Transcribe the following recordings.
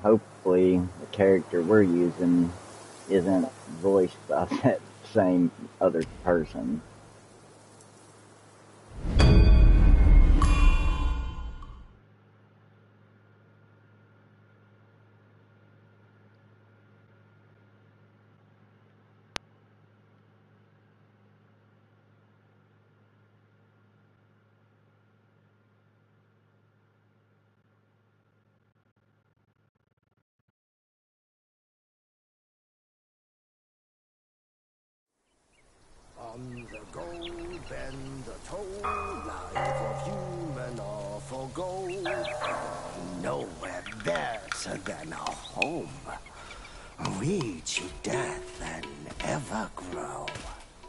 hopefully the character we're using isn't voiced by that same other person. On the go, bend the toe, life of human or for gold. Nowhere better than a home. Reach death and ever grow.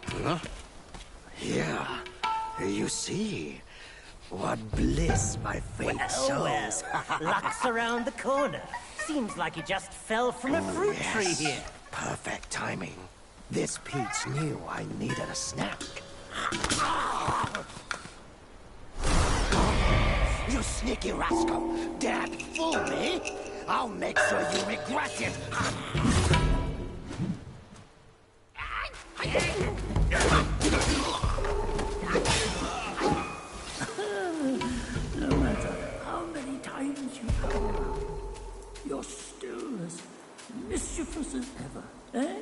Huh? Here, you see, what bliss my fate shows. Luck's around the corner. Seems like he just fell from a fruit tree here. Perfect timing. This peach knew I needed a snack. You sneaky rascal! Dare fool me? I'll make sure you regret it! No matter how many times you come around, you're still as mischievous as ever, eh?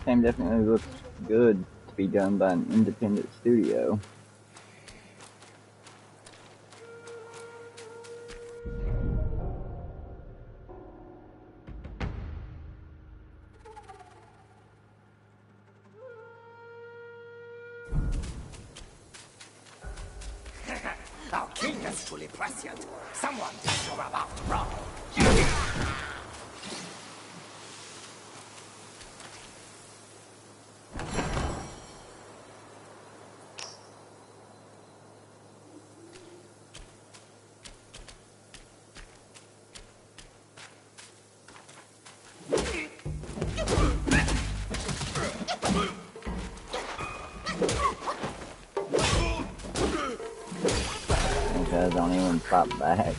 Game definitely looks good to be done by an independent studio. Our king is truly prescient. Someone thinks you're about to roll. Because don't even fight back.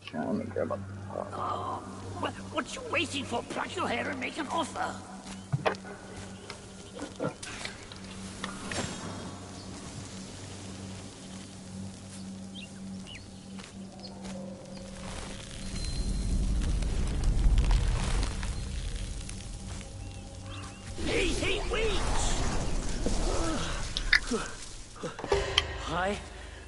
Trying to grab up the top. Oh, what you waiting for? Pluck your hair and make an offer. Hey, wait! I,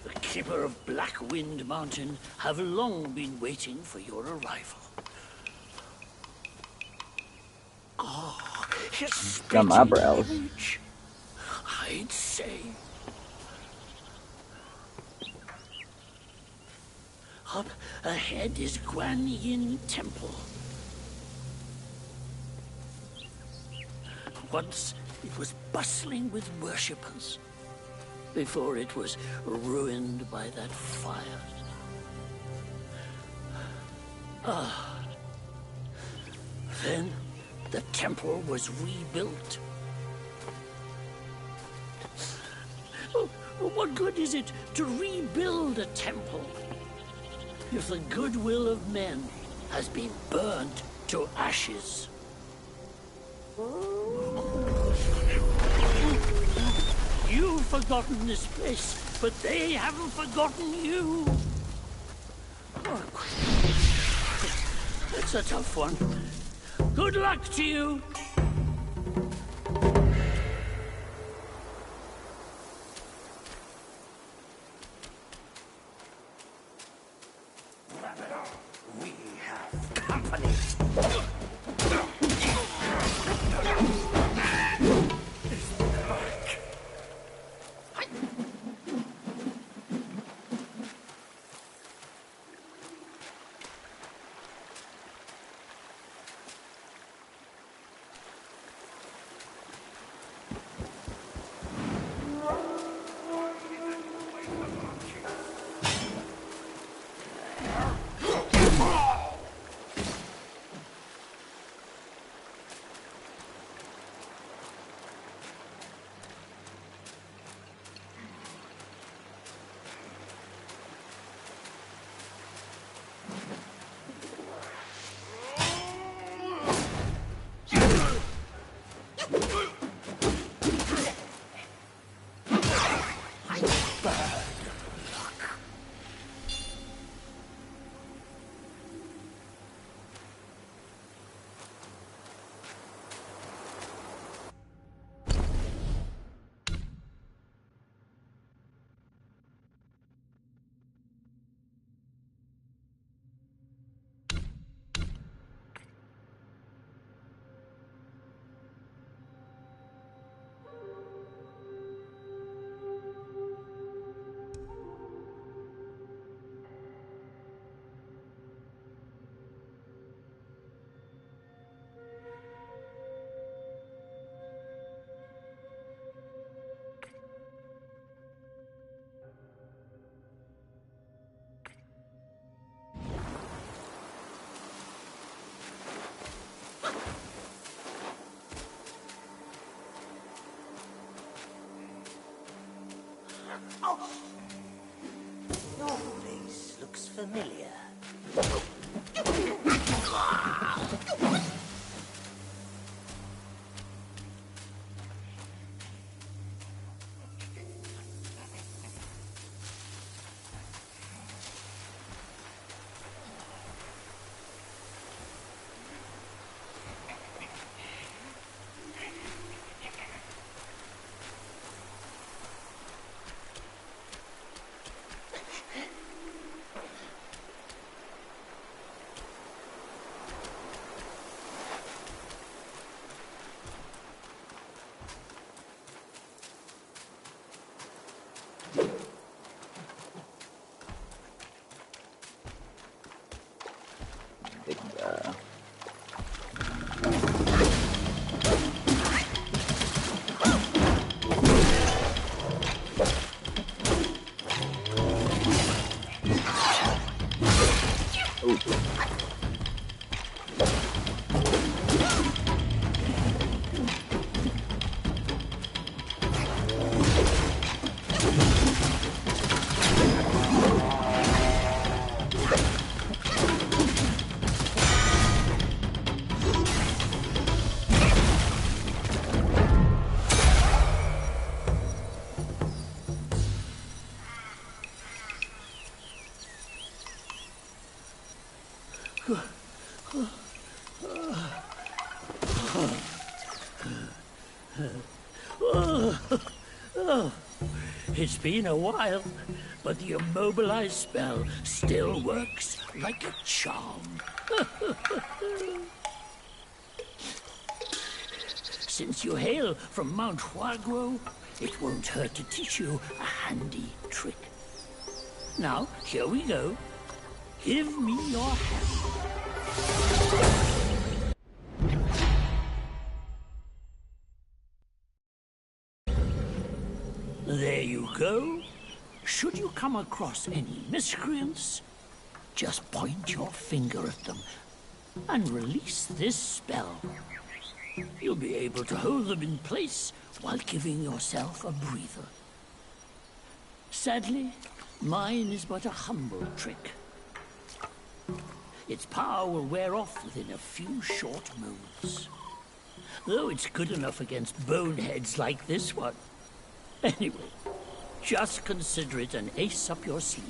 the keeper of Blackwind Mountain, have long been waiting for your arrival. Oh, his Got my eyebrows. image, I'd say. Up ahead is Guan Yin Temple. Once it was bustling with worshippers, before it was ruined by that fire. Then the temple was rebuilt. Oh, what good is it to rebuild a temple if the goodwill of men has been burned to ashes? You've forgotten this place, but they haven't forgotten you. It's a tough one. Good luck to you. We have company. Your face looks familiar. It's been a while, but the immobilized spell still works like a charm. Since you hail from Mount Huagro, it won't hurt to teach you a handy trick. Now, here we go. Give me your hand. There you go. Should you come across any miscreants, just point your finger at them and release this spell. You'll be able to hold them in place while giving yourself a breather. Sadly, mine is but a humble trick. Its power will wear off within a few short moves. Though it's good enough against boneheads like this one. Anyway, just consider it an ace up your sleeve.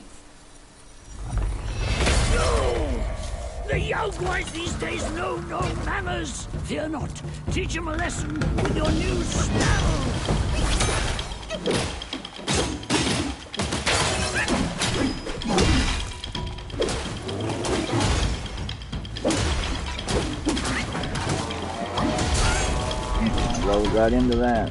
No! The young boys these days know no manners! Fear not. Teach them a lesson with your new spell! Rolled right into that.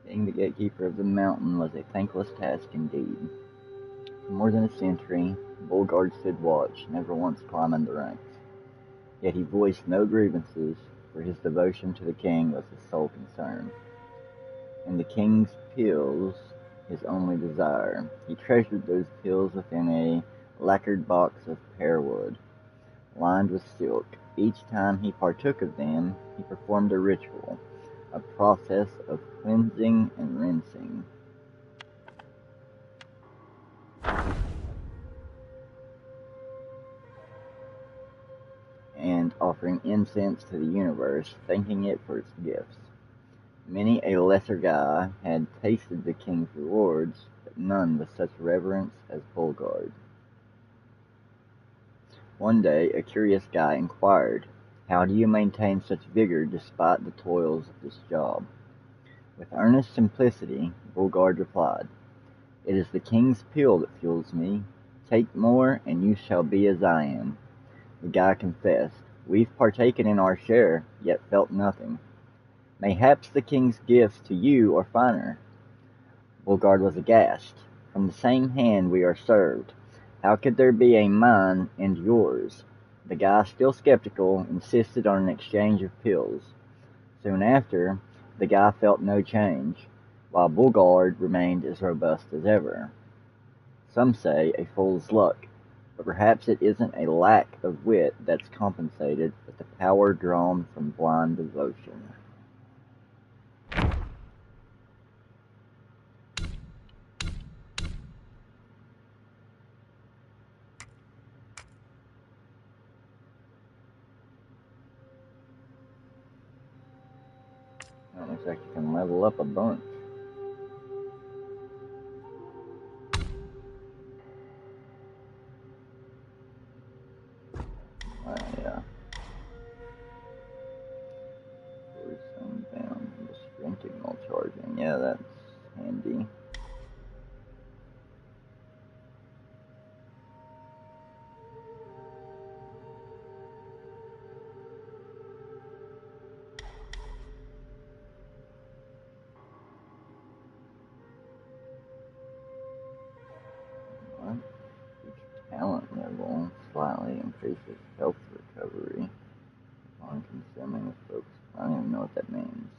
Being the gatekeeper of the mountain was a thankless task indeed. For more than a century, Bulgard stood watch, never once climbing the ranks. Yet he voiced no grievances, for his devotion to the king was his sole concern. And the king's pills, his only desire. He treasured those pills within a lacquered box of pearwood, lined with silk. Each time he partook of them, he performed a ritual, a process of cleansing and rinsing. And offering incense to the universe, thanking it for its gifts. Many a lesser guy had tasted the king's rewards, but none with such reverence as Bulgard. One day, a curious guy inquired, "How do you maintain such vigor despite the toils of this job?" With earnest simplicity, Bulgard replied, "It is the king's pill that fuels me. Take more, and you shall be as I am." The guy confessed, "We've partaken in our share, yet felt nothing. Mayhaps the king's gifts to you are finer." Bulgard was aghast. "From the same hand we are served. How could there be a mine and yours?" The guy, still skeptical, insisted on an exchange of pills. Soon after, the guy felt no change, while Bulgard remained as robust as ever. Some say a fool's luck, but perhaps it isn't a lack of wit that's compensated with the power drawn from blind devotion. It looks like you can level up a bunch. Yeah. Some bound and the sprinting while charging. Yeah, that's handy. What? Each talent level slightly increases health recovery upon consuming a focus. I don't even know what that means.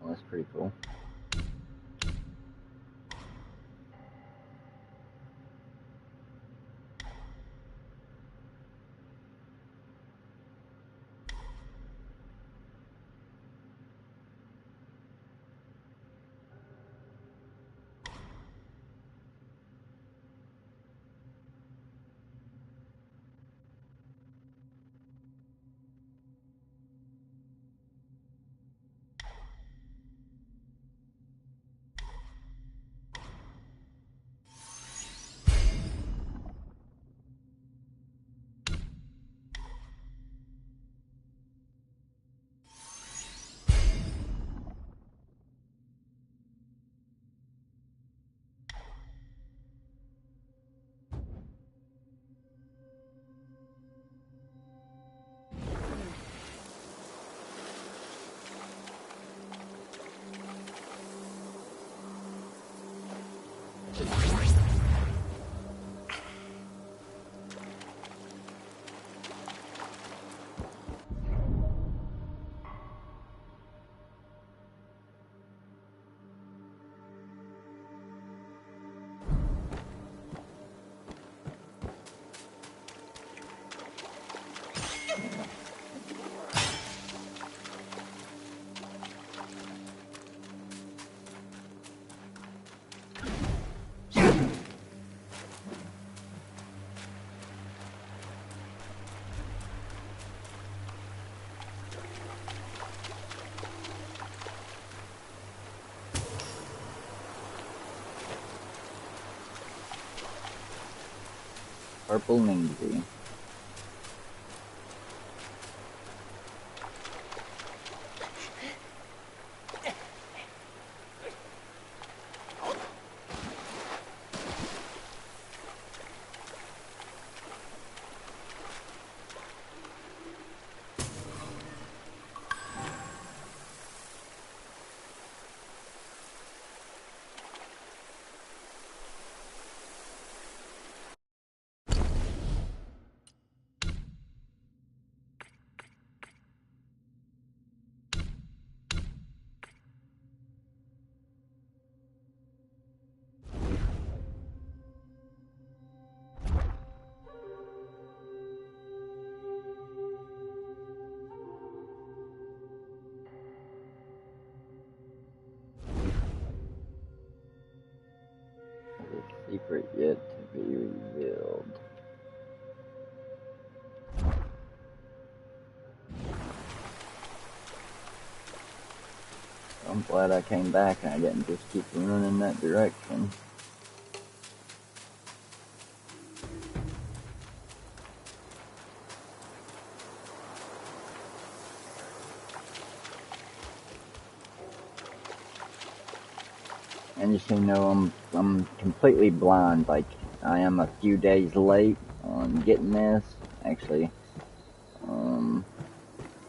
Well, that's pretty cool. Purple Ninja. The secret yet to be revealed. I'm glad I came back and I didn't just keep running in that direction. And just so you know, I'm completely blind. Like, I am a few days late on getting this. Actually,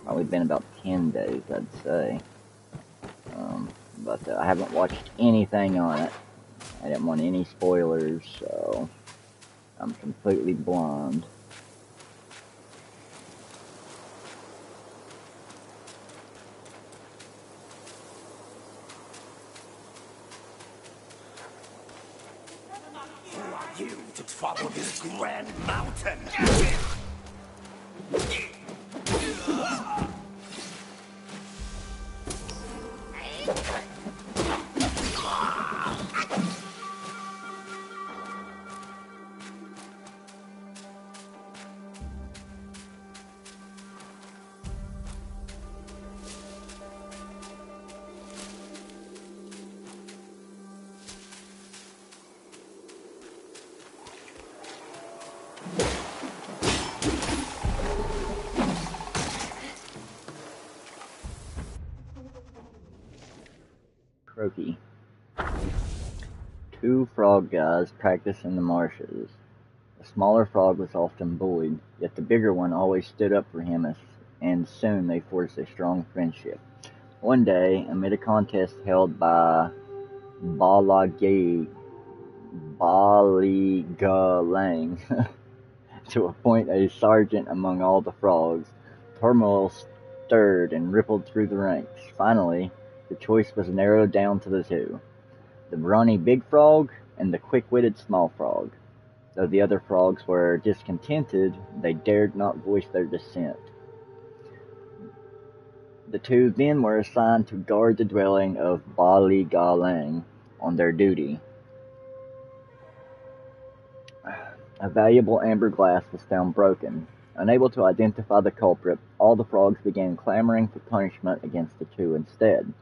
probably been about 10 days, I'd say. But I haven't watched anything on it. I didn't want any spoilers, so I'm completely blind. Who are you to trouble this grand mountain? Croaky. Two frog guys practice in the marshes. The smaller frog was often bullied, yet the bigger one always stood up for him, and soon they forged a strong friendship. One day, amid a contest held by Balagalang to appoint a sergeant among all the frogs, turmoil stirred and rippled through the ranks. Finally, the choice was narrowed down to the two: the brawny big frog and the quick-witted small frog. Though the other frogs were discontented, they dared not voice their dissent. The two then were assigned to guard the dwelling of Balagalang on their duty. A valuable amber glass was found broken. Unable to identify the culprit, all the frogs began clamoring for punishment against the two instead.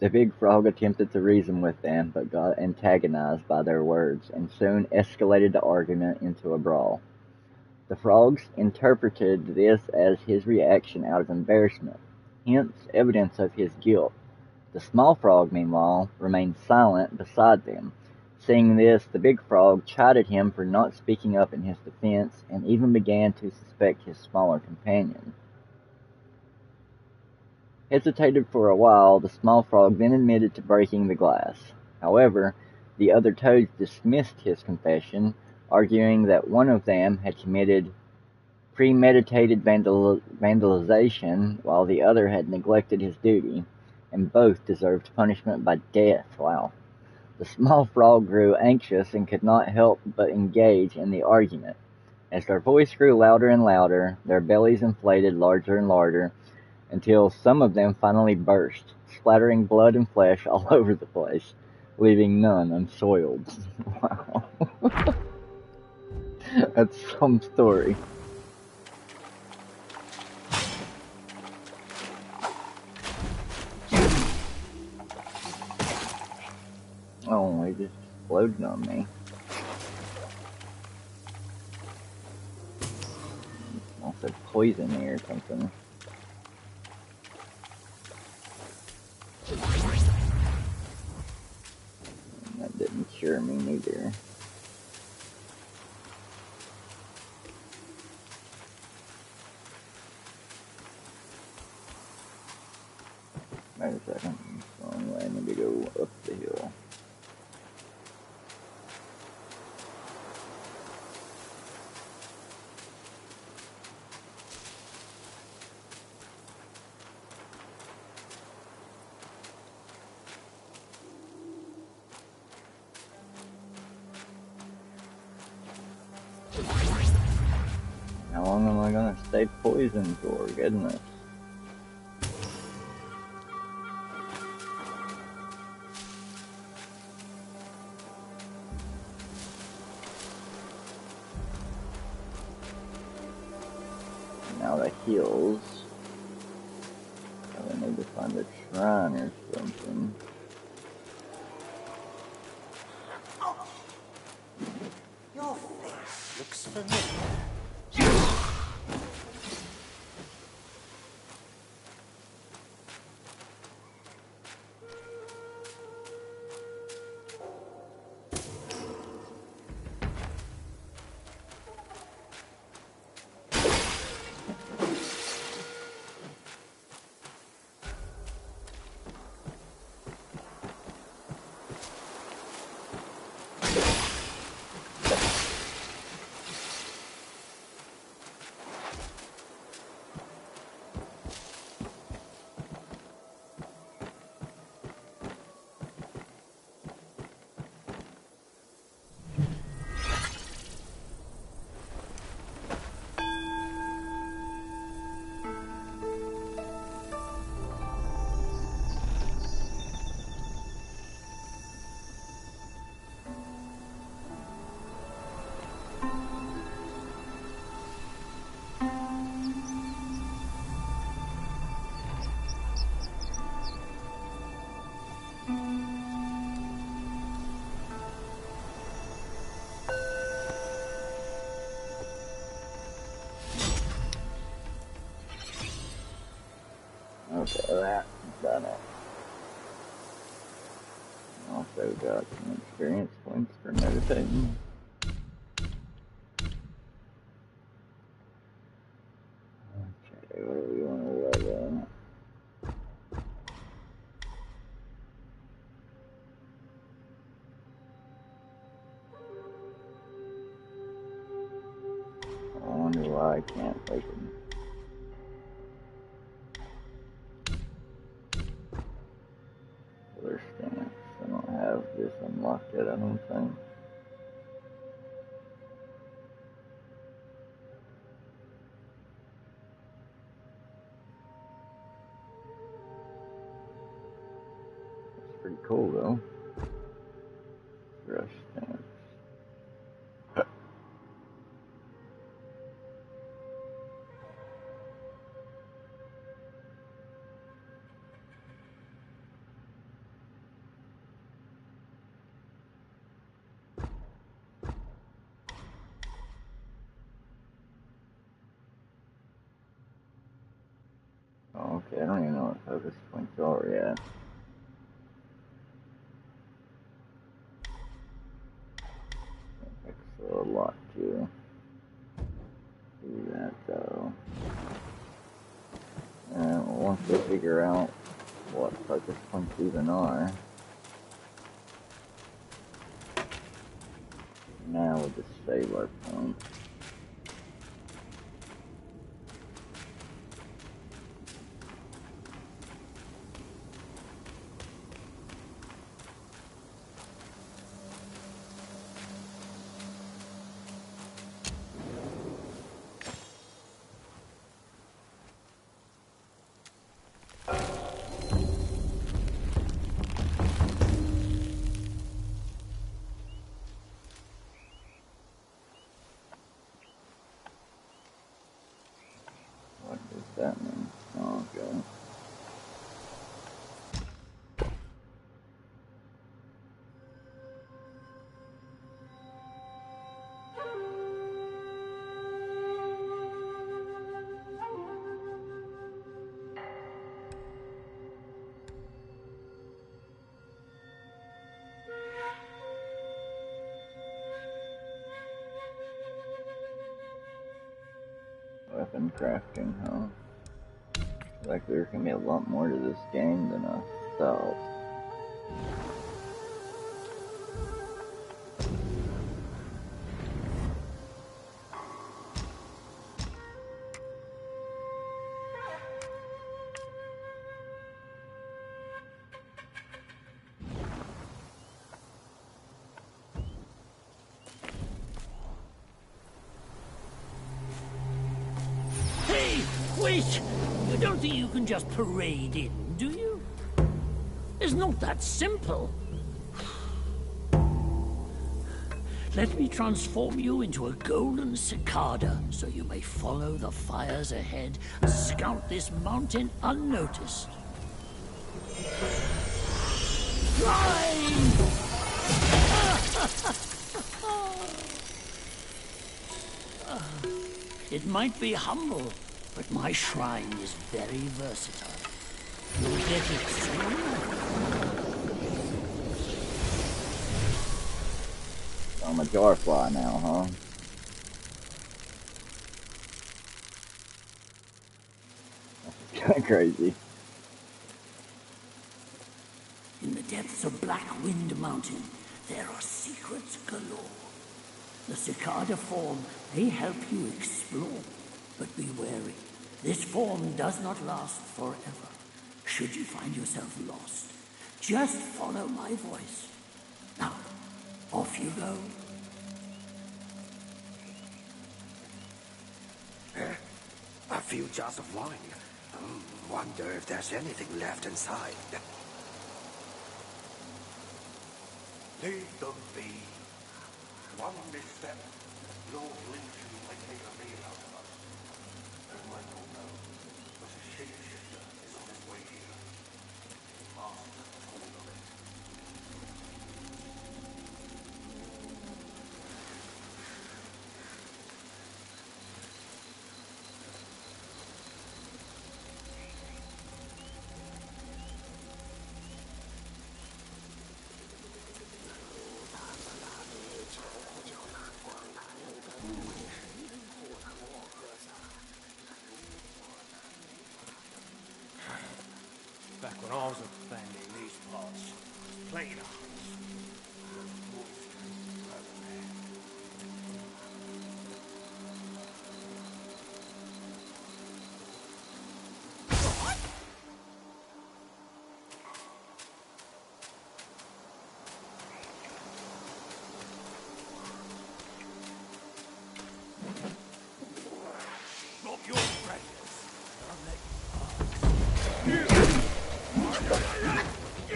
The big frog attempted to reason with them, but got antagonized by their words, and soon escalated the argument into a brawl. The frogs interpreted this as his reaction out of embarrassment, hence evidence of his guilt. The small frog, meanwhile, remained silent beside them. Seeing this, the big frog chided him for not speaking up in his defense, and even began to suspect his smaller companion. hesitated for a while. The small frog then admitted to breaking the glass. However, the other toads dismissed his confession, arguing that one of them had committed premeditated vandalization while the other had neglected his duty, and both deserved punishment by death. Wow. The small frog grew anxious and could not help but engage in the argument. As their voice grew louder and louder, their bellies inflated larger and larger, until some of them finally burst, splattering blood and flesh all over the place, leaving none unsoiled. Wow. That's some story. Oh, he just exploded on me. Also poison me or something. And that didn't cure me neither. Wait a second. It's the wrong way. I need to go up the hill. How long am I gonna stay poisoned for? Goodness. Now the heals. So I need to find a shrine or something. Your face looks familiar. Okay, that's done it. Also got some experience points for meditating. Okay, what do we want to level? I wonder why I can't open. Other stance. I don't have this unlocked yet, I don't think. It's pretty cool though. Rush stance. Oh, okay, I don't even know what focus points are yet. Takes a lot to do that though. once we figure out what focus points even are. Now we'll just save our point. What does that mean? Oh, okay. Weapon crafting, huh? Like there can be a lot more to this game than I thought. Hey, wait! You don't think you can just parade in, do you? It's not that simple. Let me transform you into a golden cicada so you may follow the fires ahead and scout this mountain unnoticed. Fly! It might be humble, but my shrine is very versatile. You'll get it soon. I'm a jarfly now, huh? That's kind of crazy. In the depths of Black Wind Mountain, there are secrets galore. The cicada form may help you explore, but be wary. This form does not last forever. Should you find yourself lost, just follow my voice. Now, off you go. A few jars of wine. Wonder if there's anything left inside. Leave them be. One misstep, Lord Lincoln may take a meal out of us. And I don't know, but a shapeshifter is on his way here. Master told of it. Back when I was a bandit in these parts, plain ours. Not your precious.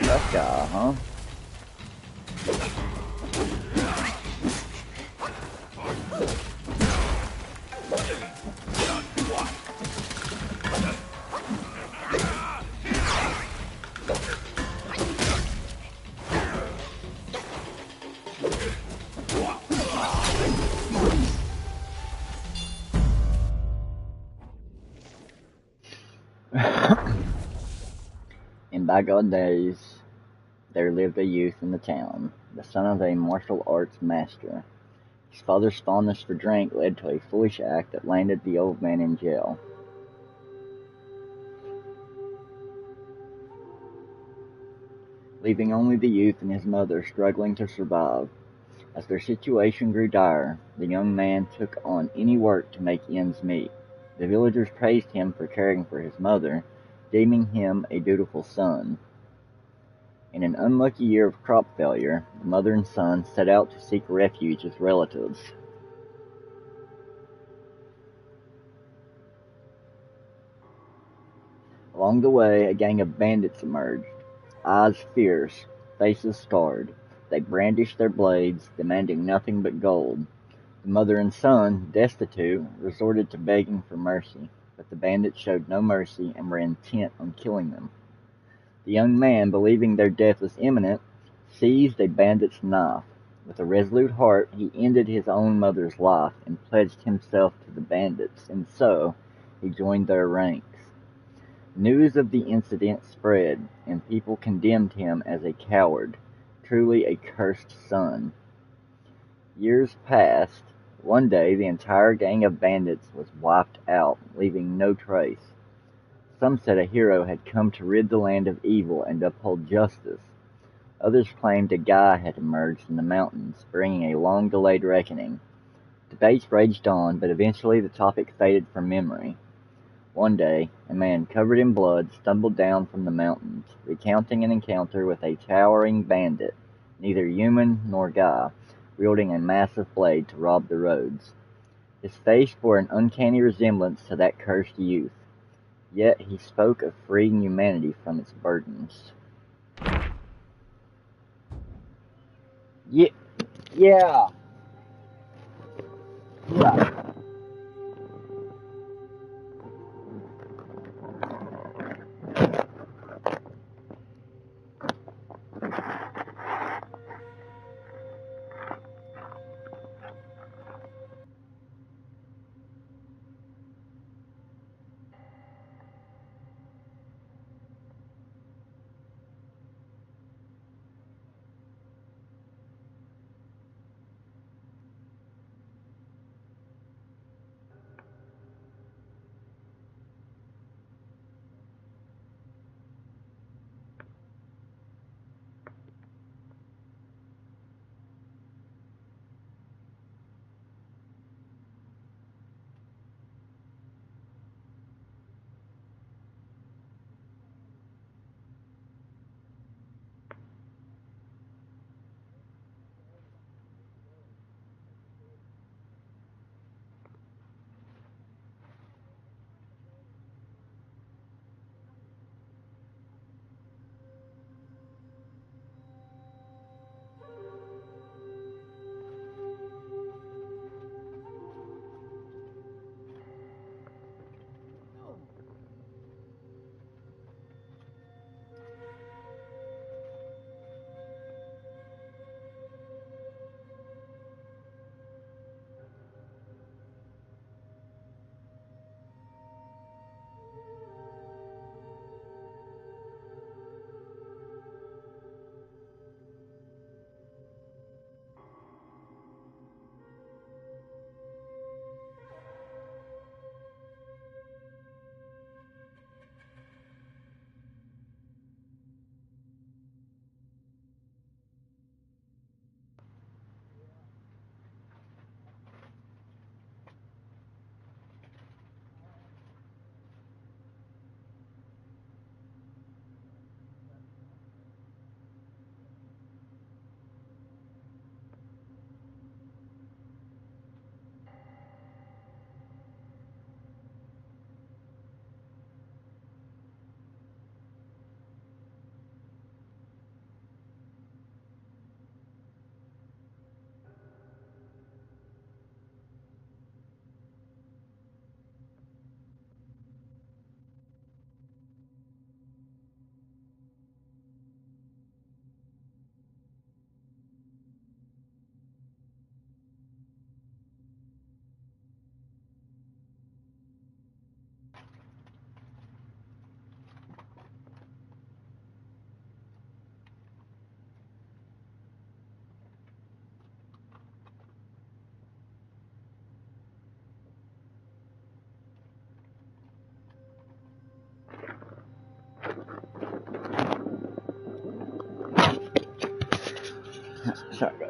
That guy, huh? In bygone days, there lived a youth in the town, the son of a martial arts master. His father's fondness for drink led to a foolish act that landed the old man in jail. leaving only the youth and his mother struggling to survive. As their situation grew dire, the young man took on any work to make ends meet. The villagers praised him for caring for his mother, deeming him a dutiful son. In an unlucky year of crop failure, the mother and son set out to seek refuge with relatives. Along the way, a gang of bandits emerged, eyes fierce, faces scarred. They brandished their blades, demanding nothing but gold. The mother and son, destitute, resorted to begging for mercy, but the bandits showed no mercy and were intent on killing them. The young man, believing their death was imminent, seized a bandit's knife. With a resolute heart, he ended his own mother's life and pledged himself to the bandits, and so he joined their ranks. News of the incident spread, and people condemned him as a coward, truly a cursed son. Years passed. One day the entire gang of bandits was wiped out, leaving no trace. Some said a hero had come to rid the land of evil and uphold justice. Others claimed a guy had emerged in the mountains, bringing a long-delayed reckoning. Debates raged on, but eventually the topic faded from memory. One day, a man covered in blood stumbled down from the mountains, recounting an encounter with a towering bandit, neither human nor guy, wielding a massive blade to rob the roads. His face bore an uncanny resemblance to that cursed youth, yet he spoke of freeing humanity from its burdens. Yeah, yeah, yeah.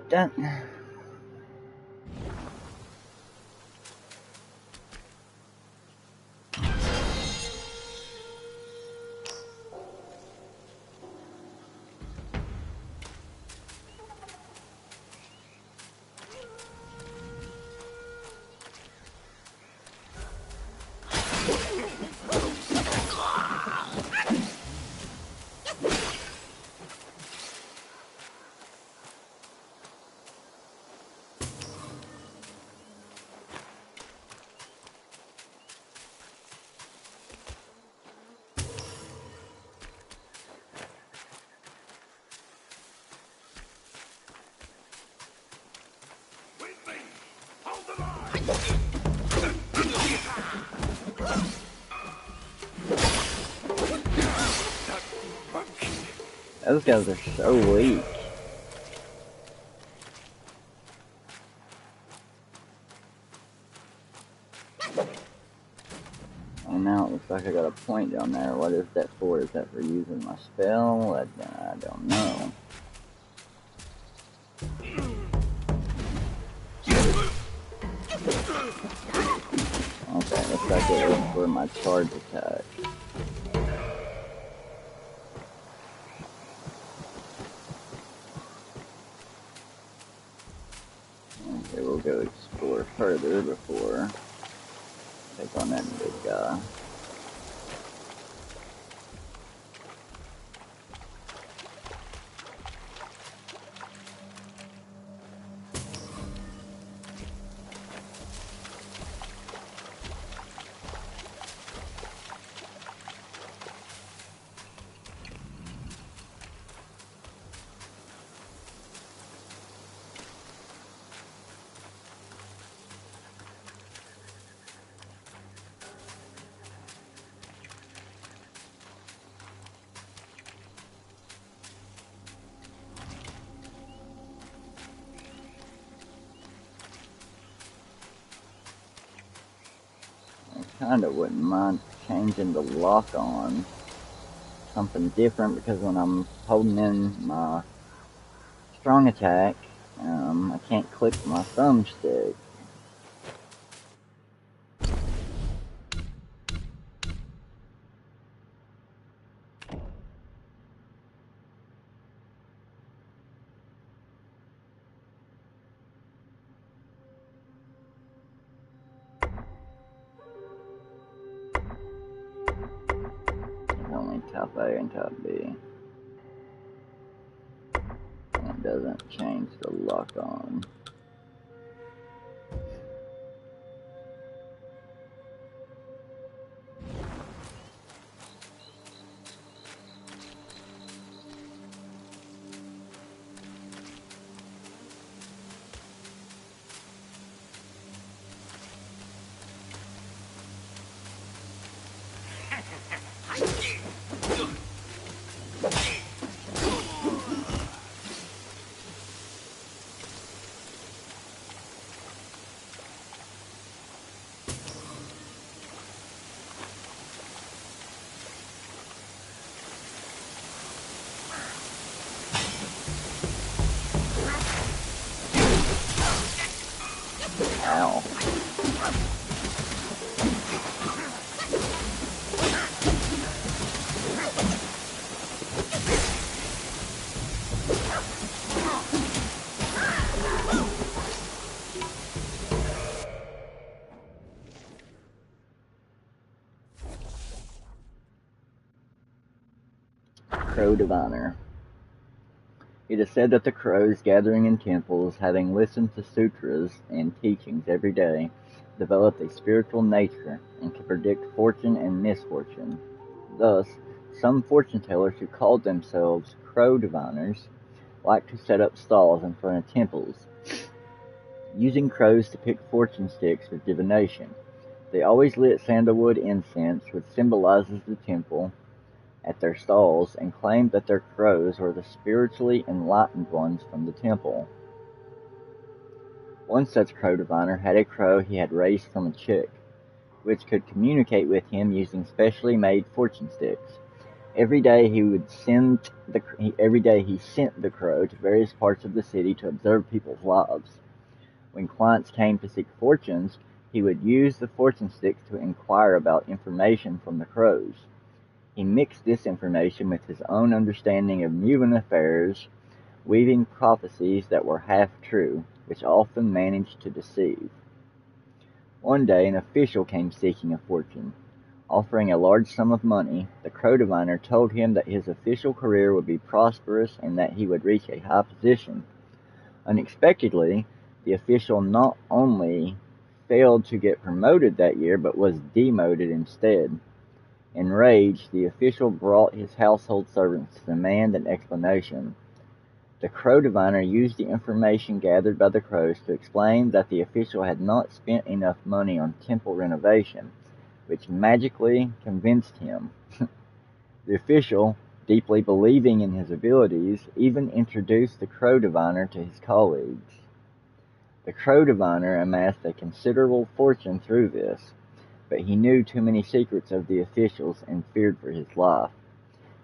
That... Those guys are so weak. Oh, now it looks like I got a point down there. What is that for? Is that for using my spell? I don't know. Okay, looks like it was for my charge attack. Okay, we'll go explore further before take on that big guy. Kinda wouldn't mind changing the lock on something different, because when I'm holding in my strong attack, I can't click my thumbstick. Only top A and top B. And it doesn't change the lock on. Ow. Crow Diviner. It is said that the crows gathering in temples, having listened to sutras and teachings every day, developed a spiritual nature and could predict fortune and misfortune. Thus, some fortune tellers who called themselves crow diviners liked to set up stalls in front of temples, using crows to pick fortune sticks for divination. They always lit sandalwood incense, which symbolizes the temple, at their stalls, and claimed that their crows were the spiritually enlightened ones from the temple. One such crow diviner had a crow he had raised from a chick, which could communicate with him using specially made fortune sticks. Every day he sent the crow to various parts of the city to observe people's lives. When clients came to seek fortunes, he would use the fortune sticks to inquire about information from the crows. He mixed this information with his own understanding of human affairs, weaving prophecies that were half true, which often managed to deceive. One day an official came seeking a fortune. Offering a large sum of money, the crow diviner told him that his official career would be prosperous and that he would reach a high position. Unexpectedly, the official not only failed to get promoted that year, but was demoted instead. Enraged, the official brought his household servants to demand an explanation. The crow diviner used the information gathered by the crows to explain that the official had not spent enough money on temple renovation, which magically convinced him. The official, deeply believing in his abilities, even introduced the crow diviner to his colleagues. The crow diviner amassed a considerable fortune through this, but he knew too many secrets of the officials and feared for his life.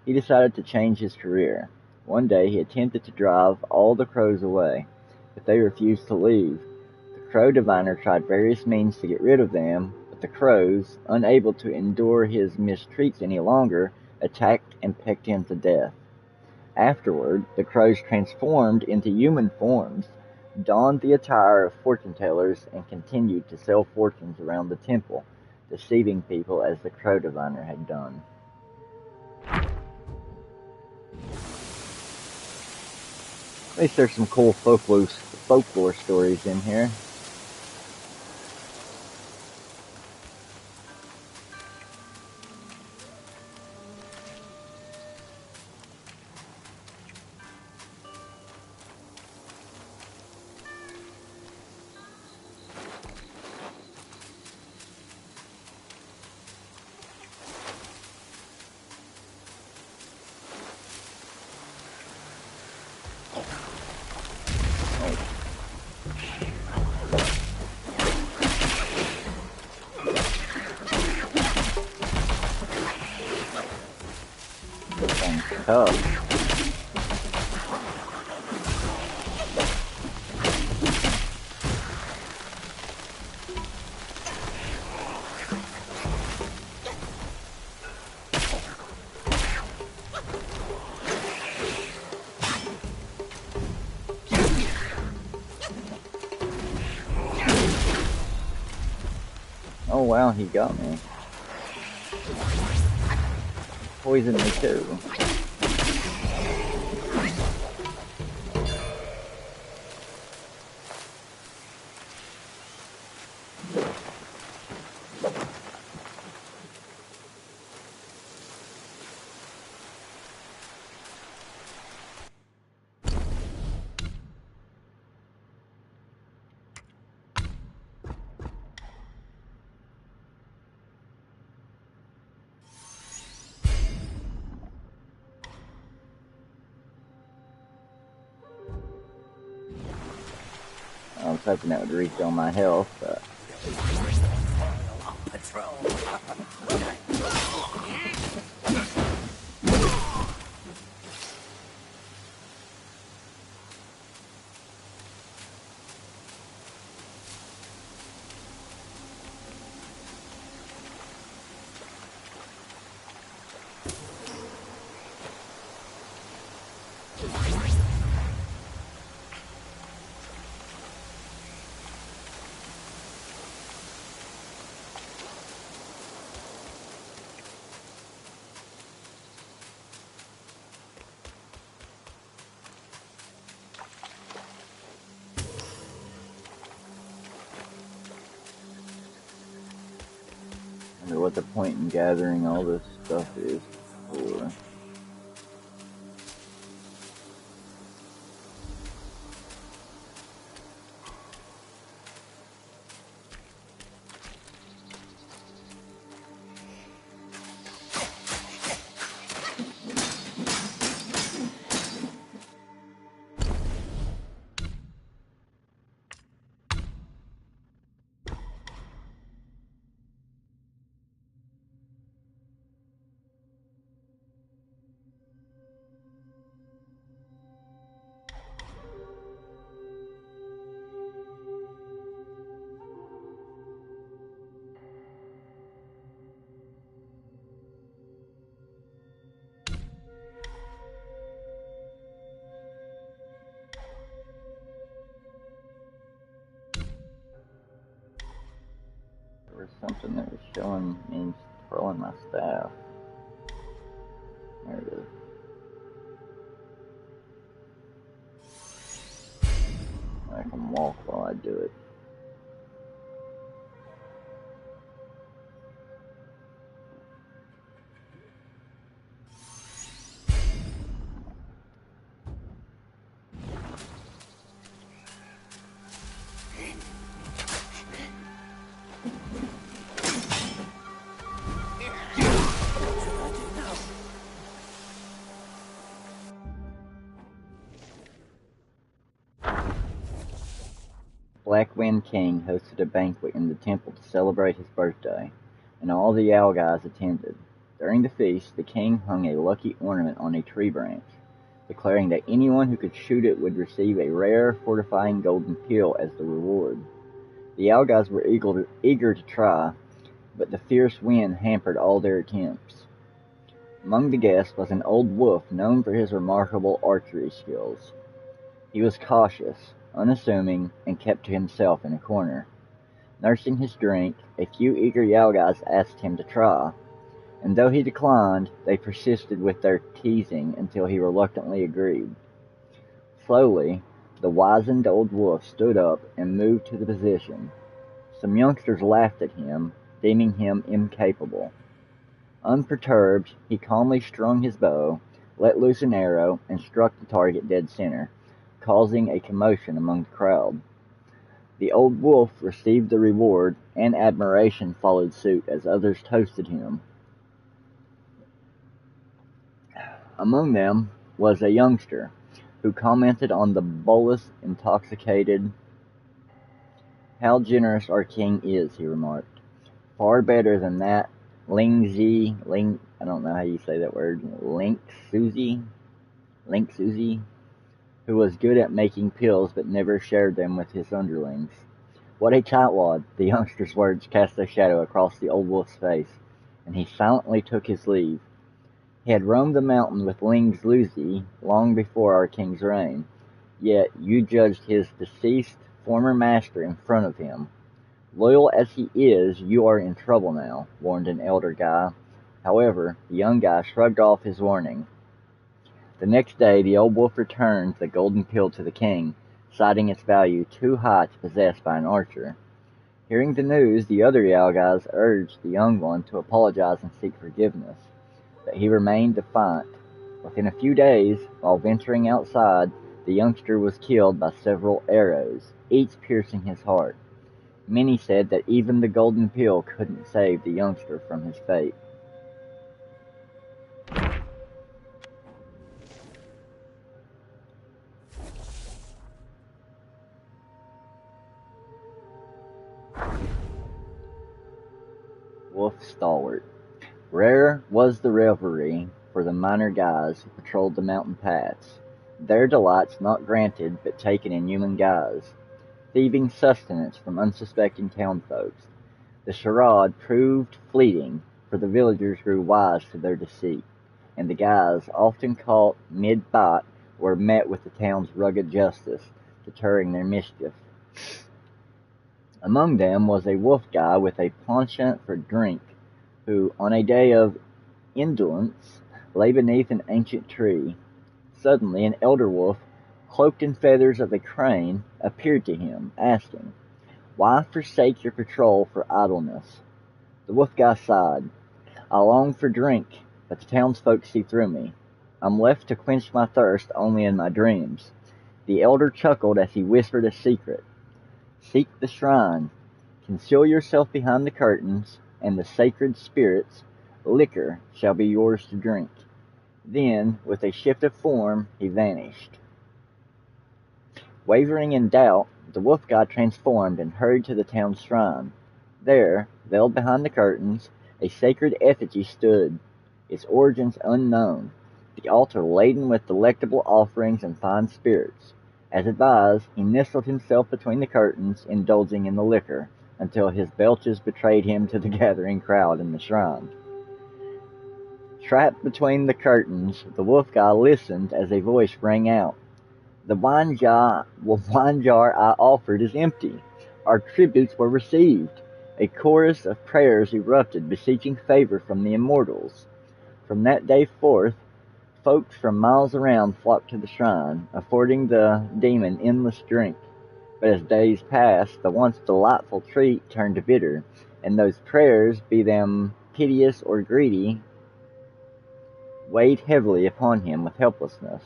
He decided to change his career. One day he attempted to drive all the crows away, but they refused to leave. The crow diviner tried various means to get rid of them, but the crows, unable to endure his mistreats any longer, attacked and pecked him to death. Afterward, the crows transformed into human forms, donned the attire of fortune tellers, and continued to sell fortunes around the temple, deceiving people as the crow diviner had done. At least there's some cool folklore stories in here. Tough. Oh wow, he got me. Poisoned me too. I was hoping that would refill my health, but... Patrol. I wonder what the point in gathering all this stuff is for. Showing means twirling my staff. There it is. I can walk while I do it. Black Wind King hosted a banquet in the temple to celebrate his birthday, and all the Yao-guys attended. During the feast, the king hung a lucky ornament on a tree branch, declaring that anyone who could shoot it would receive a rare, fortifying golden pill as the reward. The Yao-guys were eager to try, but the fierce wind hampered all their attempts. Among the guests was an old wolf known for his remarkable archery skills. He was cautious, unassuming, and kept to himself in a corner. Nursing his drink, a few eager Yao-guys asked him to try, and though he declined, they persisted with their teasing until he reluctantly agreed. Slowly, the wizened old wolf stood up and moved to the position. Some youngsters laughed at him, deeming him incapable. Unperturbed, he calmly strung his bow, let loose an arrow, and struck the target dead center, causing a commotion among the crowd. The old wolf received the reward, and admiration followed suit as others toasted him. Among them was a youngster, who commented on the bolus intoxicated. "How generous our king is," he remarked. "Far better than that I don't know how you say that word, Link Susie, who was good at making pills but never shared them with his underlings." What a tightwad! The youngster's words cast a shadow across the old wolf's face, and he silently took his leave. He had roamed the mountain with Ling Luzi long before our king's reign, yet you judged his deceased former master in front of him. "Loyal as he is, you are in trouble now," warned an elder guy. However, the young guy shrugged off his warning. The next day, the old wolf returned the golden pill to the king, citing its value too high to possess by an archer. Hearing the news, the other Yao-guys urged the young one to apologize and seek forgiveness, but he remained defiant. Within a few days, while venturing outside, the youngster was killed by several arrows, each piercing his heart. Many said that even the golden pill couldn't save the youngster from his fate. Wolf Stalwart. Rare was the revelry for the minor guys who patrolled the mountain paths, their delights not granted but taken in human guise, thieving sustenance from unsuspecting townfolks. The charade proved fleeting, for the villagers grew wise to their deceit, and the guys, often caught mid-bite, were met with the town's rugged justice, deterring their mischief. Among them was a wolf guy with a penchant for drink, who, on a day of indolence, lay beneath an ancient tree. Suddenly an elder wolf, cloaked in feathers of a crane, appeared to him, asking, "Why forsake your patrol for idleness?" The wolf guy sighed. "I long for drink, but the townsfolk see through me. I'm left to quench my thirst only in my dreams." The elder chuckled as he whispered a secret. "Seek the shrine, conceal yourself behind the curtains, and the sacred spirits' liquor shall be yours to drink." Then, with a shift of form, he vanished. Wavering in doubt, the wolf god transformed and hurried to the town's shrine. There, veiled behind the curtains, a sacred effigy stood, its origins unknown, the altar laden with delectable offerings and fine spirits. As advised, he nestled himself between the curtains, indulging in the liquor, until his belches betrayed him to the gathering crowd in the shrine. Trapped between the curtains, the wolf guy listened as a voice rang out. The wine jar I offered is empty. Our tributes were received. A chorus of prayers erupted, beseeching favor from the immortals. From that day forth, folks from miles around flocked to the shrine, affording the demon endless drink. But as days passed, the once delightful treat turned bitter, and those prayers, be them piteous or greedy, weighed heavily upon him with helplessness.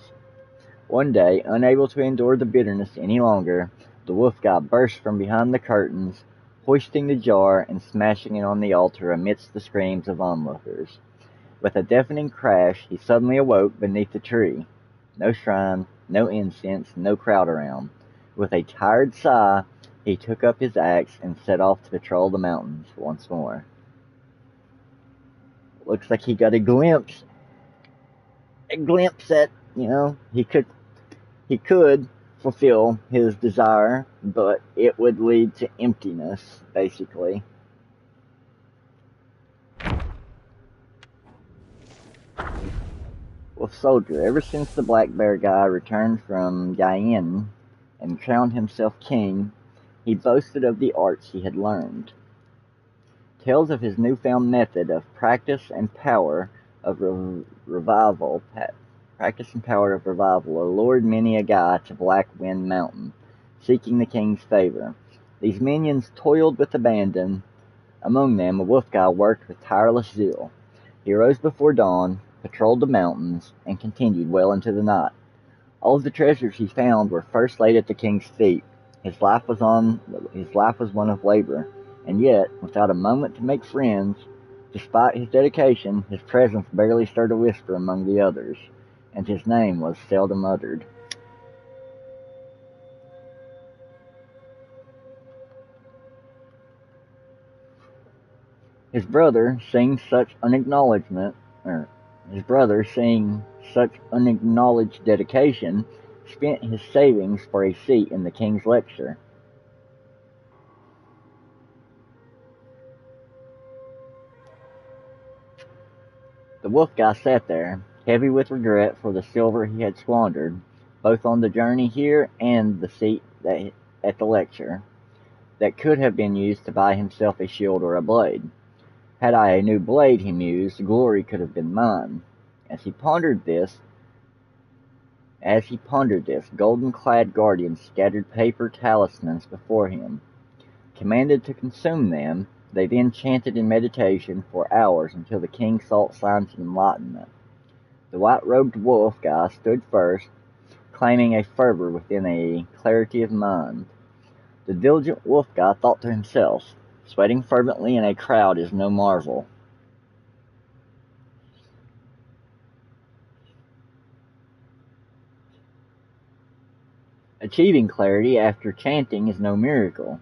One day, unable to endure the bitterness any longer, the wolf god burst from behind the curtains, hoisting the jar and smashing it on the altar amidst the screams of onlookers. With a deafening crash, he suddenly awoke beneath the tree. No shrine, no incense, no crowd around. With a tired sigh, he took up his axe and set off to patrol the mountains once more. Looks like he got a glimpse at, he could fulfill his desire, but it would lead to emptiness, basically. Wolf Soldier, ever since the Black Bear guy returned from Guyenne and crowned himself king, he boasted of the arts he had learned. Tales of his newfound method of practice and power of revival allured many a guy to Black Wind Mountain, seeking the king's favor. These minions toiled with abandon. Among them, a wolf guy worked with tireless zeal. He rose before dawn, patrolled the mountains, and continued well into the night. All of the treasures he found were first laid at the king's feet. His life was one of labor, and yet, without a moment to make friends, despite his dedication, his presence barely stirred a whisper among the others, and his name was seldom uttered. His brother, seeing such unacknowledged dedication, spent his savings for a seat in the king's lecture. The wolf guy sat there, heavy with regret for the silver he had squandered, both on the journey here and the seat at the lecture, that could have been used to buy himself a shield or a blade. Had I a new blade, he mused, glory could have been mine. As he pondered this, golden-clad guardians scattered paper talismans before him. Commanded to consume them, they then chanted in meditation for hours until the king sought signs of enlightenment. The white-robed wolf guy stood first, claiming a fervor within a clarity of mind. The diligent wolf guy thought to himself, sweating fervently in a crowd is no marvel. Achieving clarity after chanting is no miracle.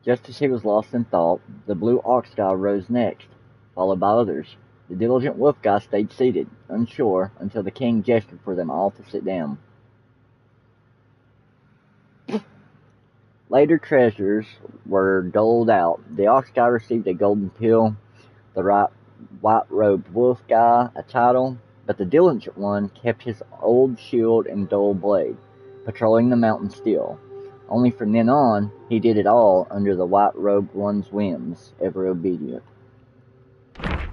Just as he was lost in thought, the blue ox guy rose next, followed by others. The diligent wolf guy stayed seated, unsure, until the king gestured for them all to sit down. Later treasures were doled out. The ox guy received a golden pill, the white-robed wolf guy a title, but the diligent one kept his old shield and dull blade, patrolling the mountain still. Only from then on, he did it all under the white-robed one's whims, ever obedient. Didn't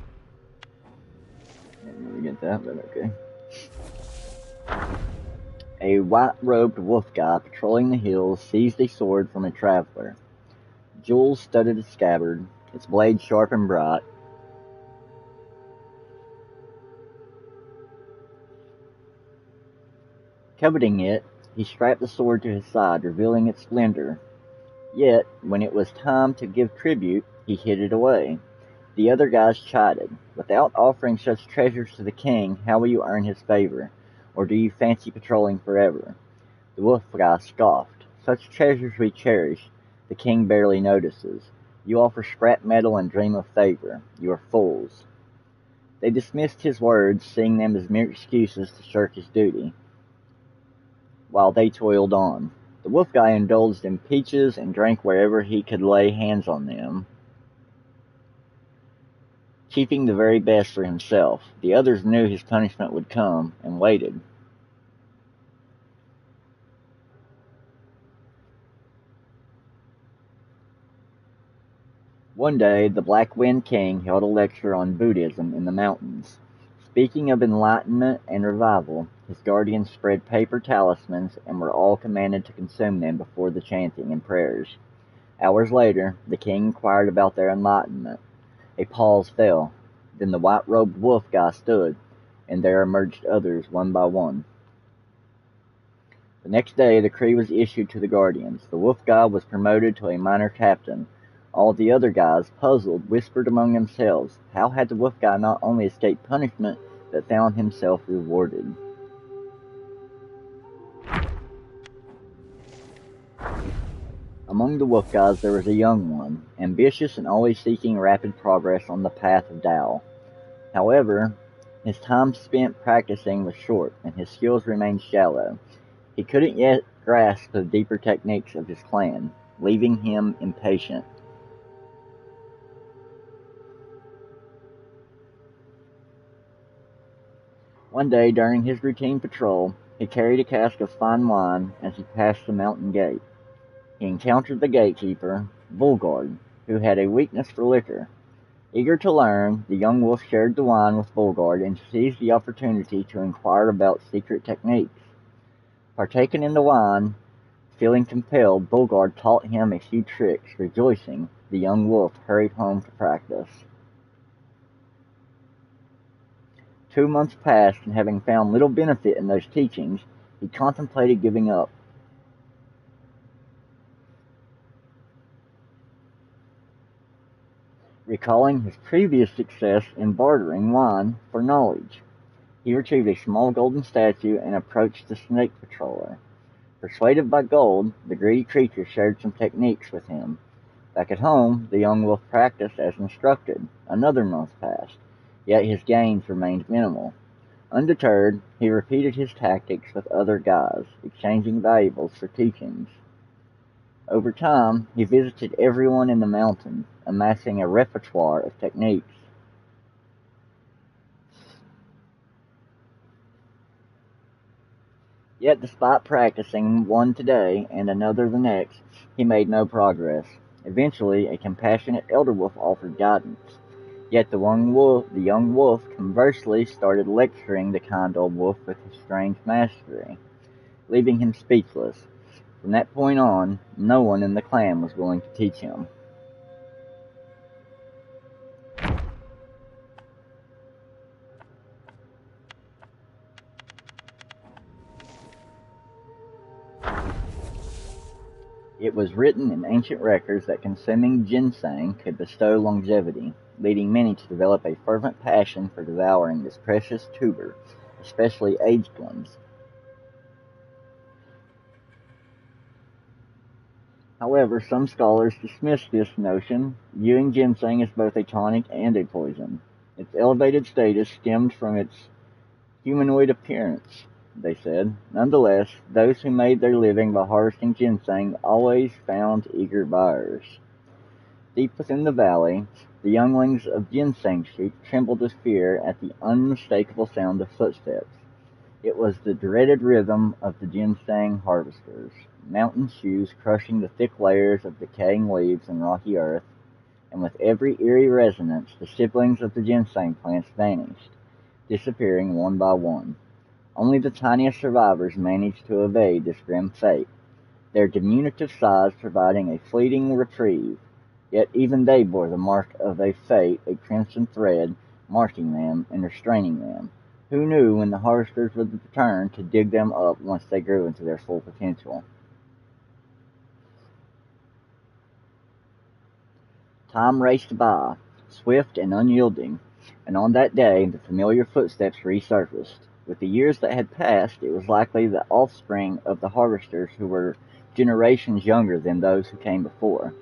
really get that, but okay. A white-robed wolf guy patrolling the hills seized a sword from a traveler. Jewels studded its scabbard, its blade sharp and bright. Coveting it, he strapped the sword to his side, revealing its splendor. Yet, when it was time to give tribute, he hid it away. The other guys chided. Without offering such treasures to the king, how will you earn his favor? Or do you fancy patrolling forever? The wolf guy scoffed. Such treasures we cherish, the king barely notices. You offer scrap metal and dream of favor. You are fools. They dismissed his words, seeing them as mere excuses to shirk his duty, while they toiled on. The wolf guy indulged in peaches and drank wherever he could lay hands on them, keeping the very best for himself. The others knew his punishment would come, and waited. One day, the Black Wind King held a lecture on Buddhism in the mountains. Speaking of enlightenment and revival, his guardians spread paper talismans and were all commanded to consume them before the chanting and prayers. Hours later, the king inquired about their enlightenment. A pause fell. Then the white-robed wolf guy stood, and there emerged others one by one. The next day, a decree was issued to the guardians. The wolf guy was promoted to a minor captain. All the other guys, puzzled, whispered among themselves. How had the wolf guy not only escaped punishment, but found himself rewarded? Among the wolf guys there was a young one, ambitious and always seeking rapid progress on the path of Tao. However, his time spent practicing was short, and his skills remained shallow. He couldn't yet grasp the deeper techniques of his clan, leaving him impatient. One day, during his routine patrol, he carried a cask of fine wine as he passed the mountain gate. He encountered the gatekeeper, Bulgard, who had a weakness for liquor. Eager to learn, the young wolf shared the wine with Bulgard and seized the opportunity to inquire about secret techniques. Partaking in the wine, feeling compelled, Bulgard taught him a few tricks. Rejoicing, the young wolf hurried home to practice. 2 months passed, and having found little benefit in those teachings, he contemplated giving up. Recalling his previous success in bartering wine for knowledge, he retrieved a small golden statue and approached the snake patroller. Persuaded by gold, the greedy creature shared some techniques with him. Back at home, the young wolf practiced as instructed. Another month passed, yet his gains remained minimal. Undeterred, he repeated his tactics with other guys, exchanging valuables for teachings. Over time, he visited everyone in the mountains, amassing a repertoire of techniques. Yet despite practicing one today and another the next, he made no progress. Eventually, a compassionate elder wolf offered guidance. Yet the young wolf conversely started lecturing the kind old wolf with his strange mastery, leaving him speechless. From that point on, no one in the clan was willing to teach him. It was written in ancient records that consuming ginseng could bestow longevity, leading many to develop a fervent passion for devouring this precious tuber, especially aged ones. However, some scholars dismiss this notion, viewing ginseng as both a tonic and a poison. Its elevated status stemmed from its humanoid appearance, they said. Nonetheless, those who made their living by harvesting ginseng always found eager buyers. Deep within the valley, the younglings of ginseng sheep trembled with fear at the unmistakable sound of footsteps. It was the dreaded rhythm of the ginseng harvesters, mountain shoes crushing the thick layers of decaying leaves and rocky earth, and with every eerie resonance the siblings of the ginseng plants vanished, disappearing one by one. Only the tiniest survivors managed to evade this grim fate, their diminutive size providing a fleeting reprieve. Yet even they bore the mark of a fate, a crimson thread, marking them and restraining them. Who knew when the harvesters would return to dig them up once they grew into their full potential? Time raced by, swift and unyielding, and on that day the familiar footsteps resurfaced. With the years that had passed, it was likely the offspring of the harvesters who were generations younger than those who came before.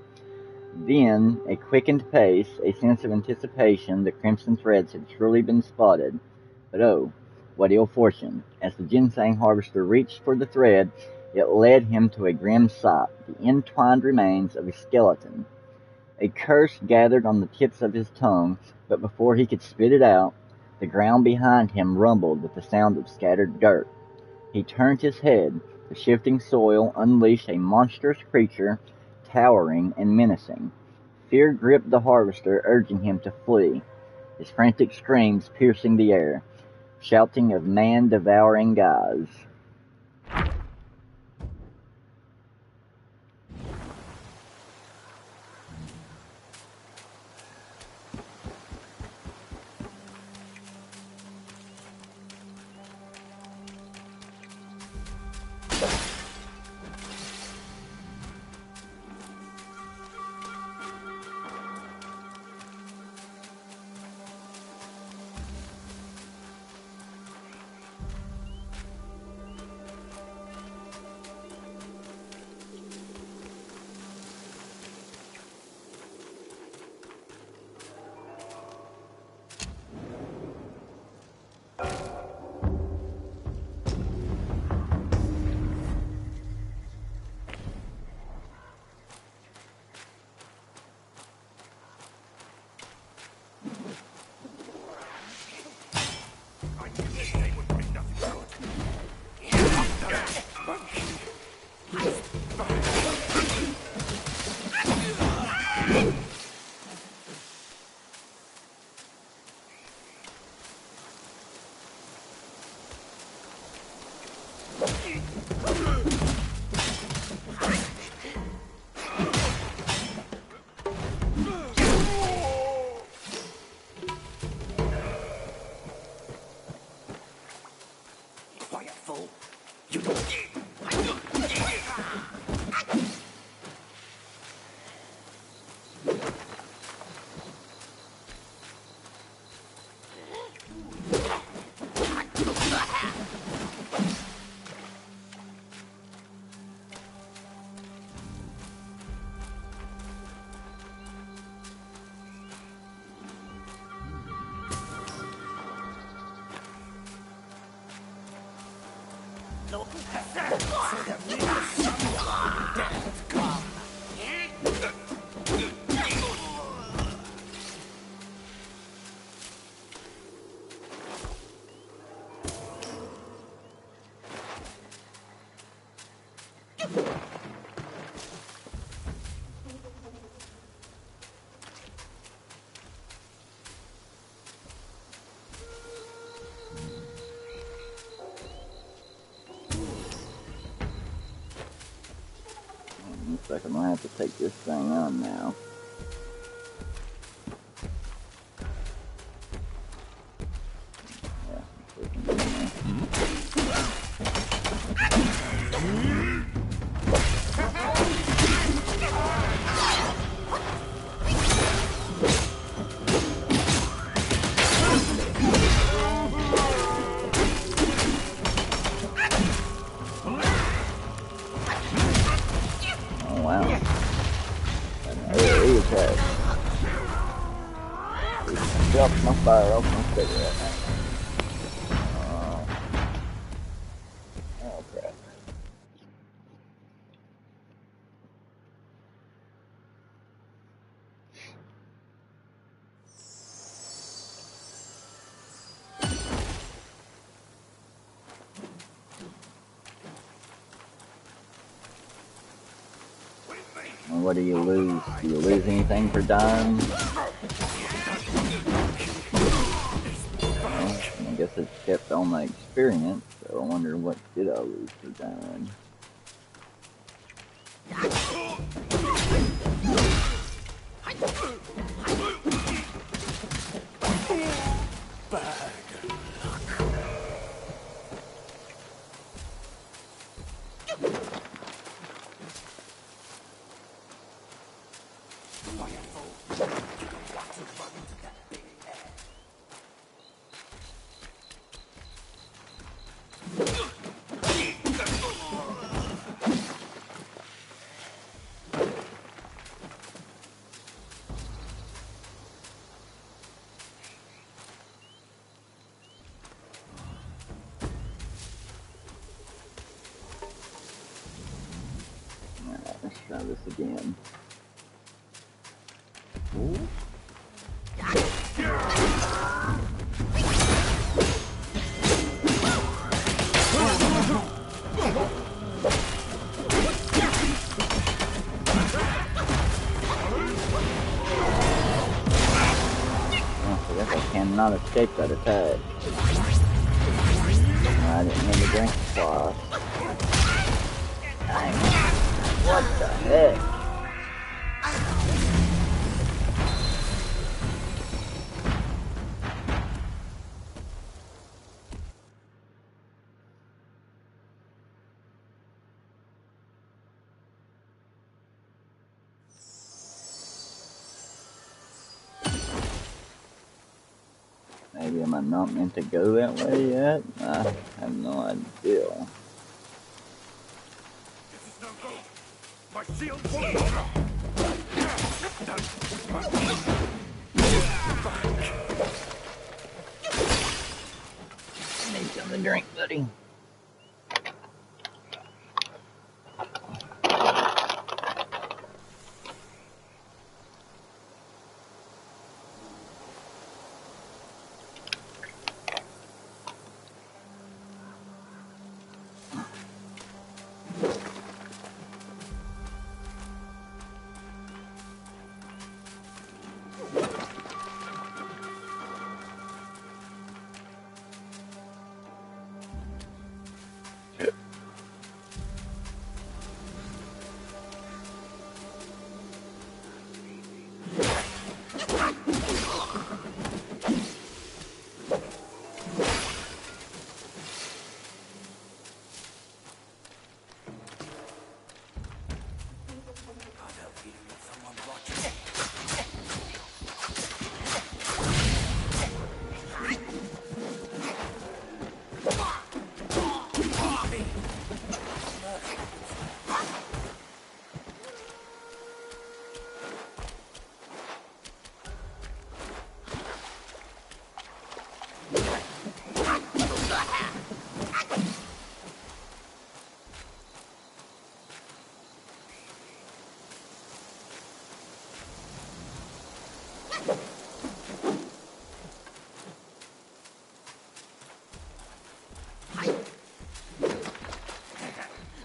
Then, a quickened pace, a sense of anticipation, the crimson threads had truly been spotted. But oh, what ill fortune! As the ginseng harvester reached for the thread, it led him to a grim sight, the entwined remains of a skeleton. A curse gathered on the tips of his tongue, but before he could spit it out, the ground behind him rumbled with the sound of scattered dirt. He turned his head. The shifting soil unleashed a monstrous creature, towering and menacing. Fear gripped the harvester, urging him to flee, his frantic screams piercing the air, shouting of man-devouring guys. Looks like I'm gonna have to take this thing on now. Dropped my fire off my cigarette. Oh crap. Well, what do you lose? Do you lose anything for dying? I guess it's kept all my experience, so I wonder what did I lose for dying. Let's try this again. escaped that attack. I didn't mean to drink twice. Dang. What the heck? Maybe am I not meant to go that way yet? I have no idea. This is no good. My shield won't. Need something to drink, buddy.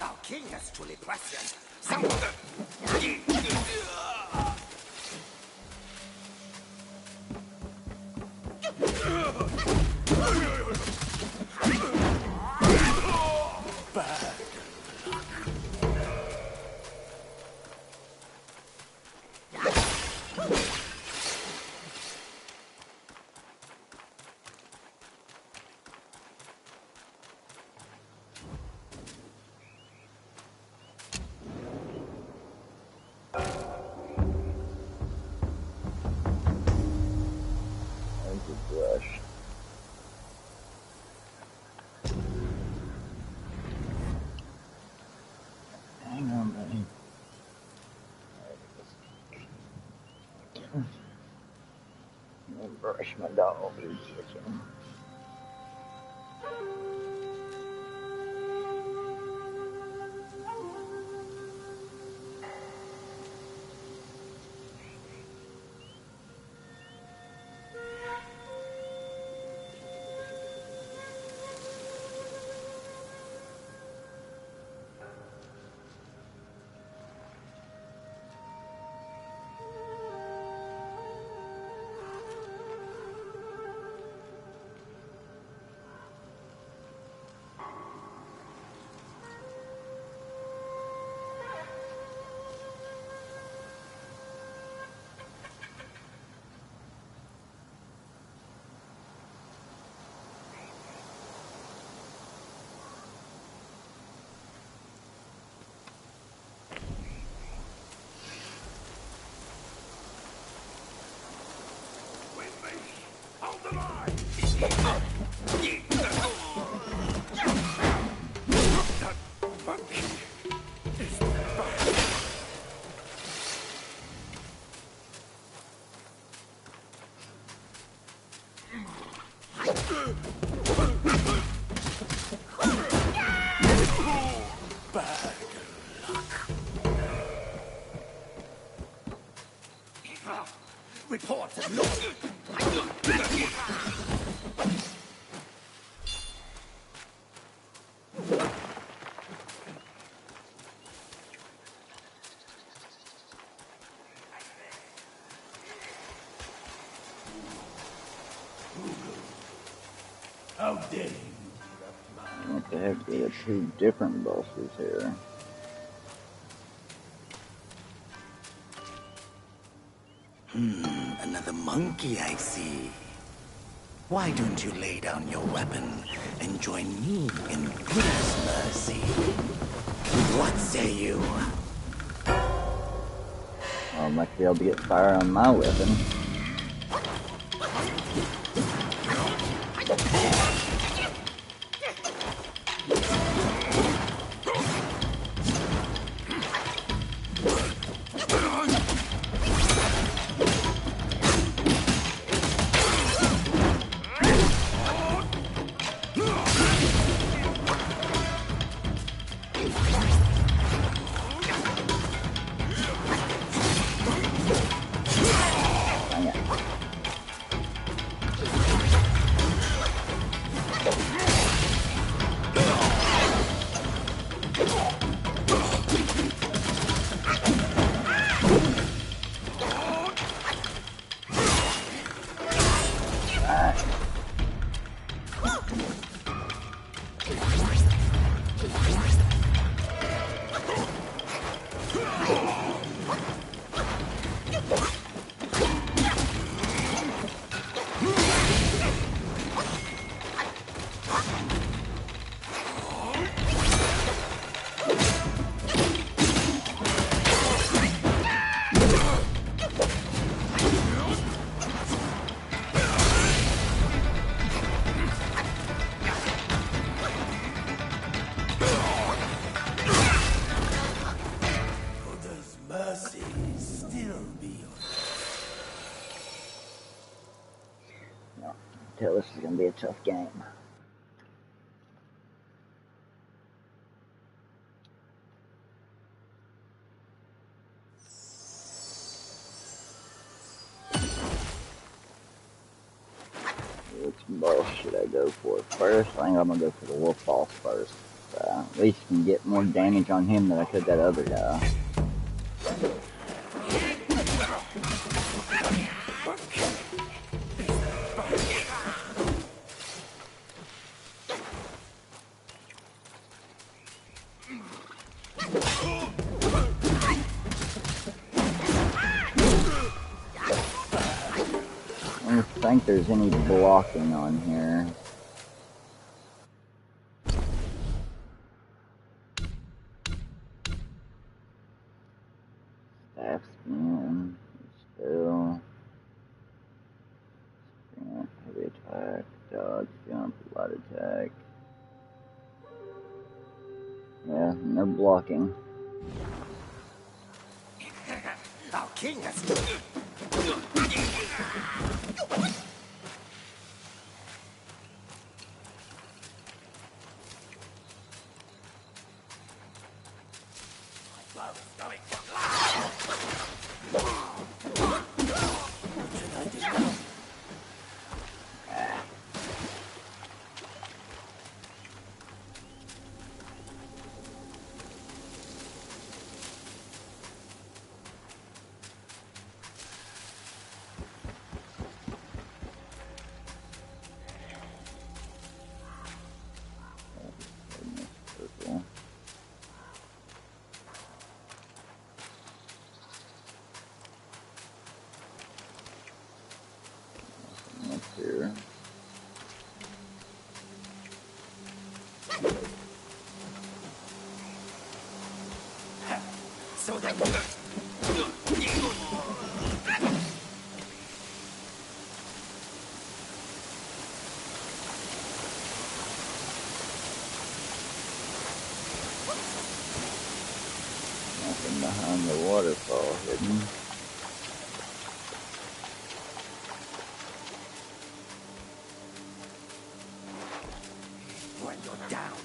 Our king is truly precious. Brush. Hang on, buddy. I'm gonna brush my dog. Report. How dare you? What the heck? We got two different bosses here. Another monkey, I see. Why don't you lay down your weapon and join me in Buddha's mercy? What say you? I might be able to get fire on my weapon. Tell this is going to be a tough game. Which boss should I go for first? I think I'm going to go for the wolf boss first. At least can get more damage on him than I could that other guy. I don't think there's any blocking on here. Staff spin, still, sprint, heavy attack, dodge, jump, light attack. Yeah, no blocking. Our king has... Purple. Nothing up here. So that... Nothing behind the waterfall hidden. When you're down...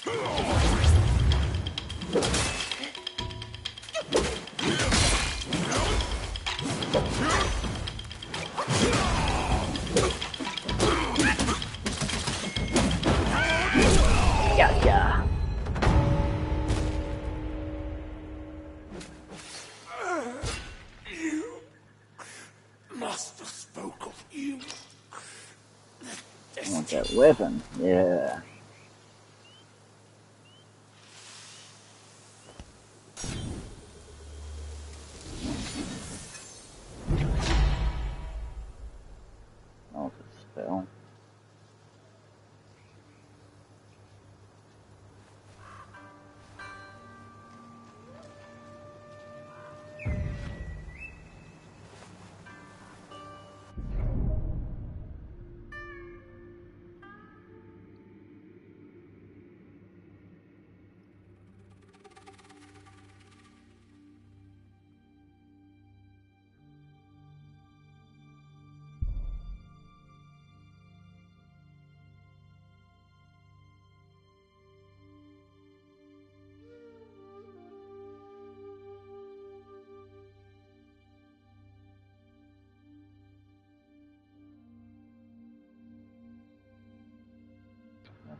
Gotcha. Master spoke of you. I want that weapon. Yeah. Oh, it's a spell.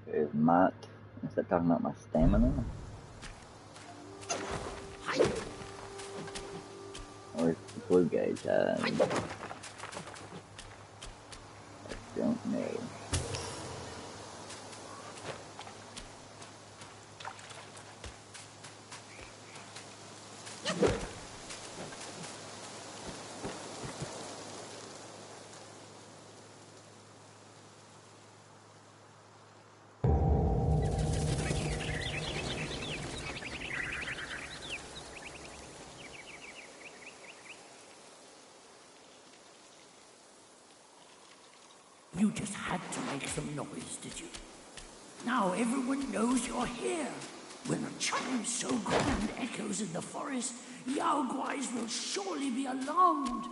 Okay, is might. Is that talking about my stamina? Or is the blue gauge? I don't know. You just had to make some noise, did you? Now everyone knows you're here. When a chime so grand echoes in the forest, Yao Guais will surely be alarmed.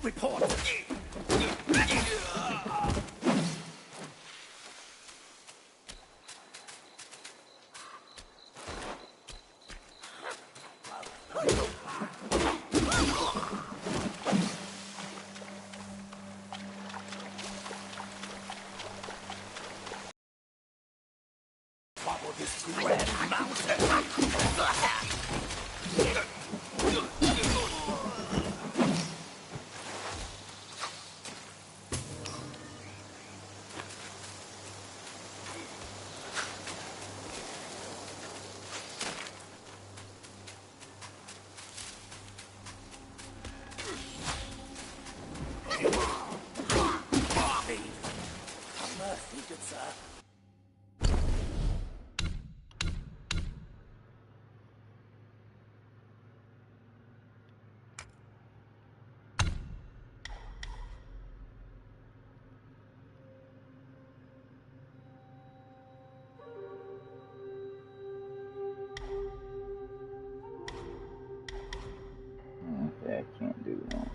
report. Follow this grand mountain. Mercy, good sir. Okay, I can't do that.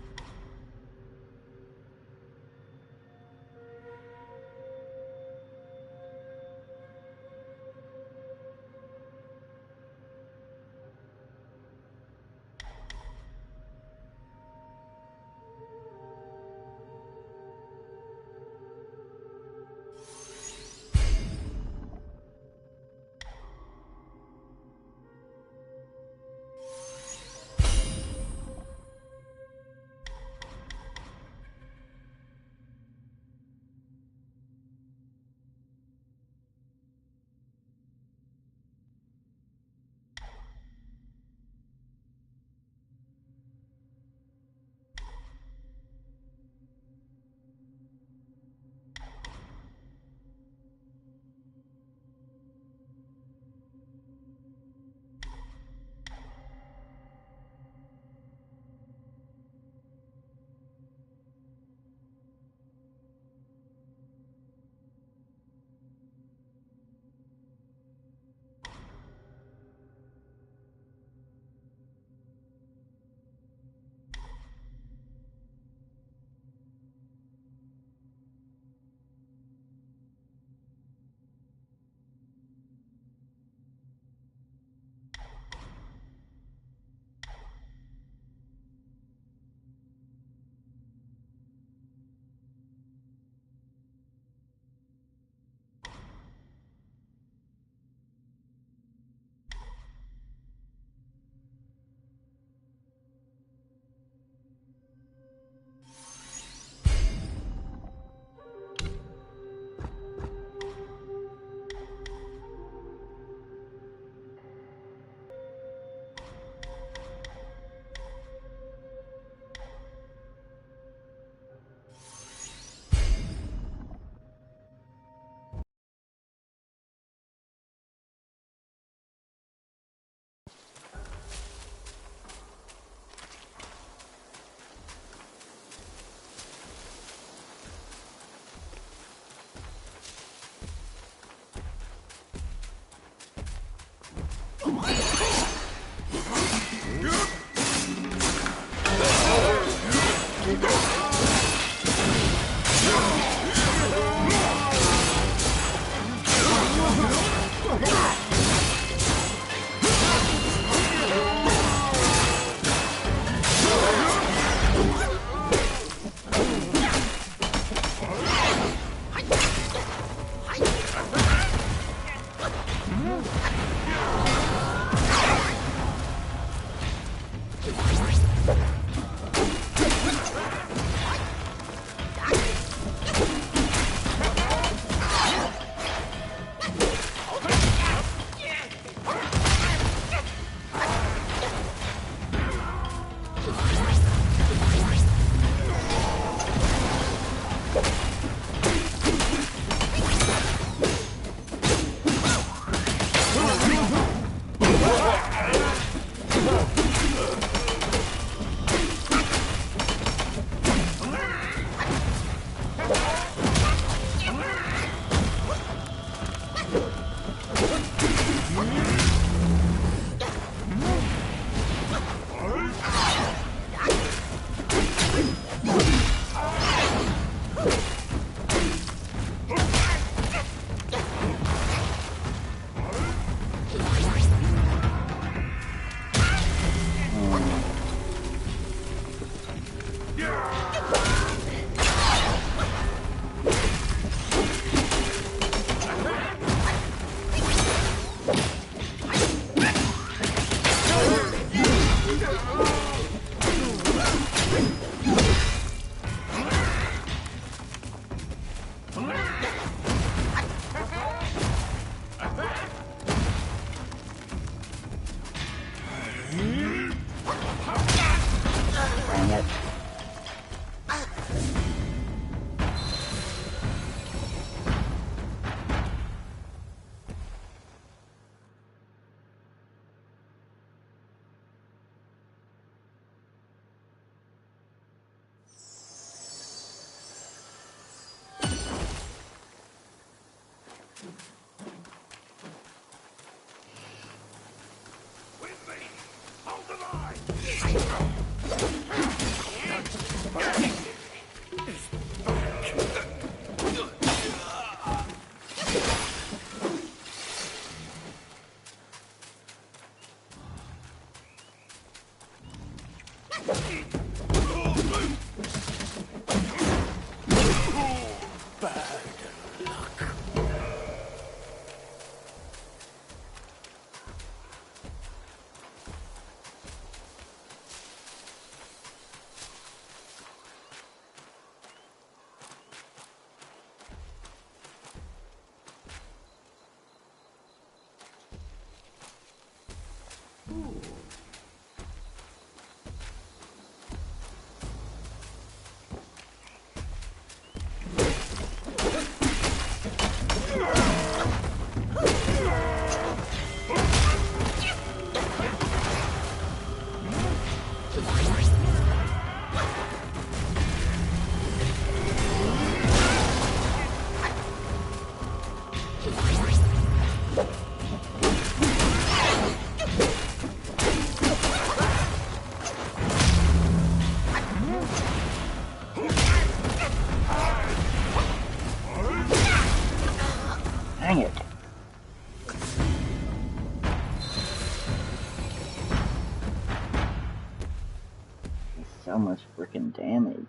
Dang it. So much freaking damage.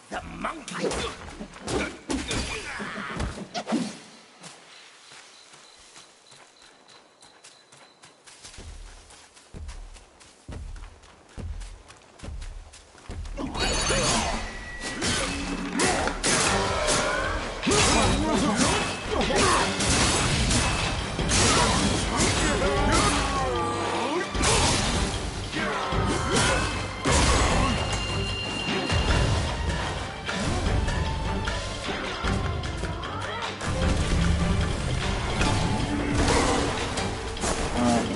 The monkey!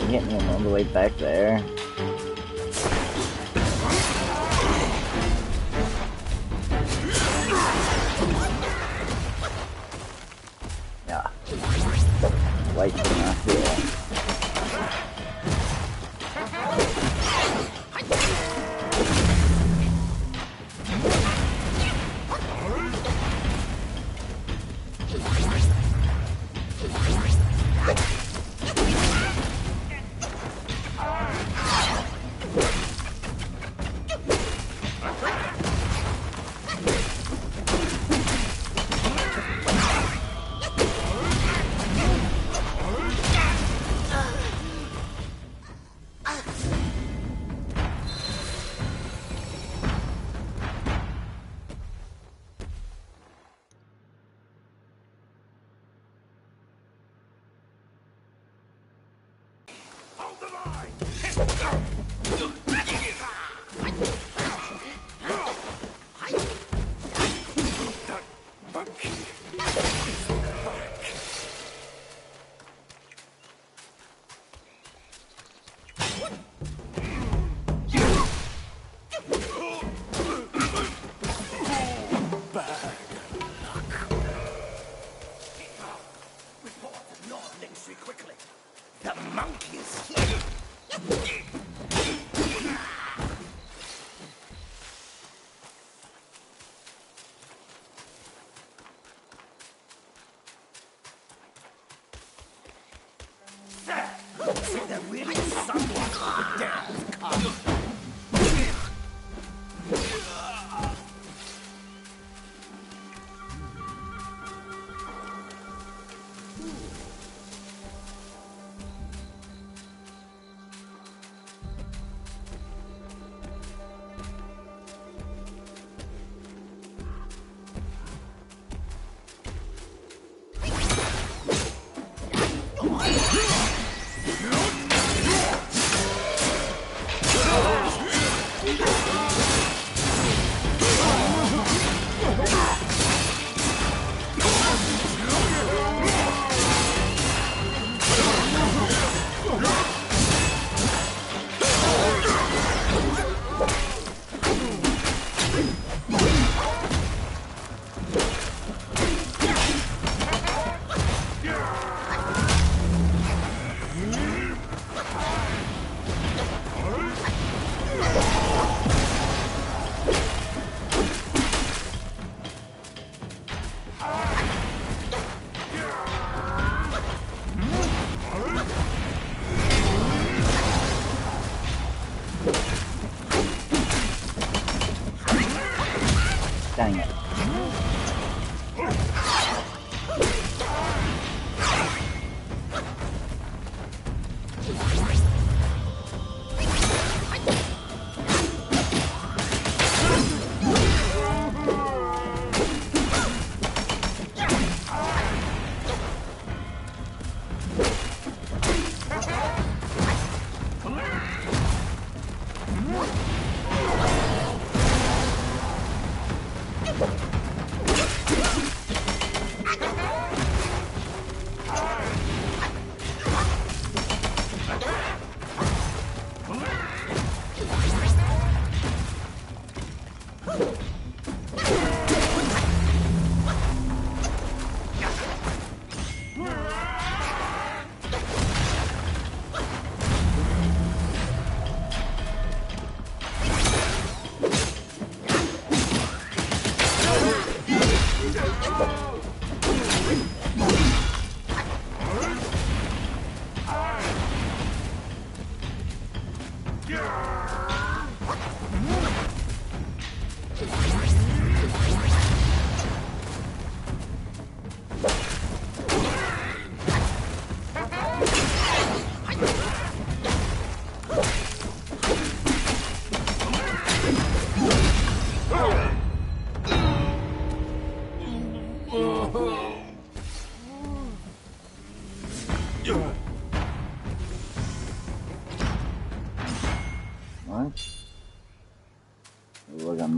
Get me all the way back there. Yeah. Wasting my heal. The monkey is here! So there really is someone who dares come.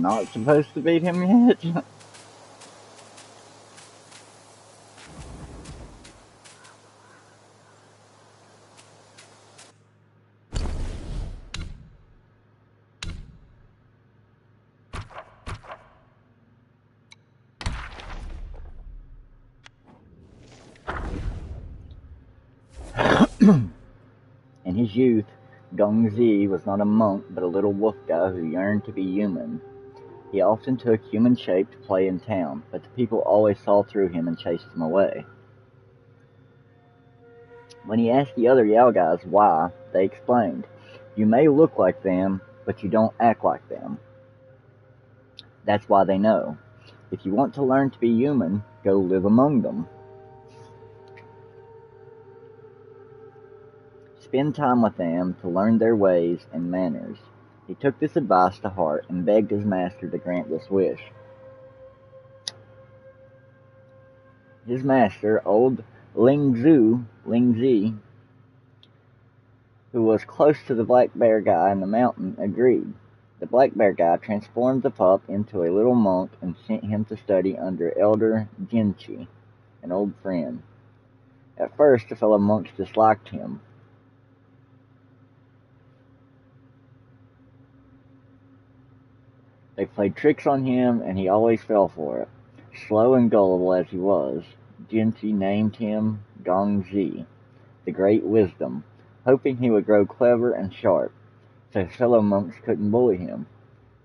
not supposed to beat him yet? In his youth, Gongzi was not a monk but a little wolf guy who yearned to be human. He often took human shape to play in town, but the people always saw through him and chased him away. When he asked the other Yao guys why, they explained, "You may look like them, but you don't act like them. That's why they know. If you want to learn to be human, go live among them. Spend time with them to learn their ways and manners." He took this advice to heart and begged his master to grant this wish. His master, old Lingzi, who was close to the black bear guy in the mountain, agreed. The black bear guy transformed the pup into a little monk and sent him to study under Elder Jinchi, an old friend. At first, the fellow monks disliked him. They played tricks on him, and he always fell for it. Slow and gullible as he was, Jinchi named him Gongzi, the Great Wisdom, hoping he would grow clever and sharp, so his fellow monks couldn't bully him.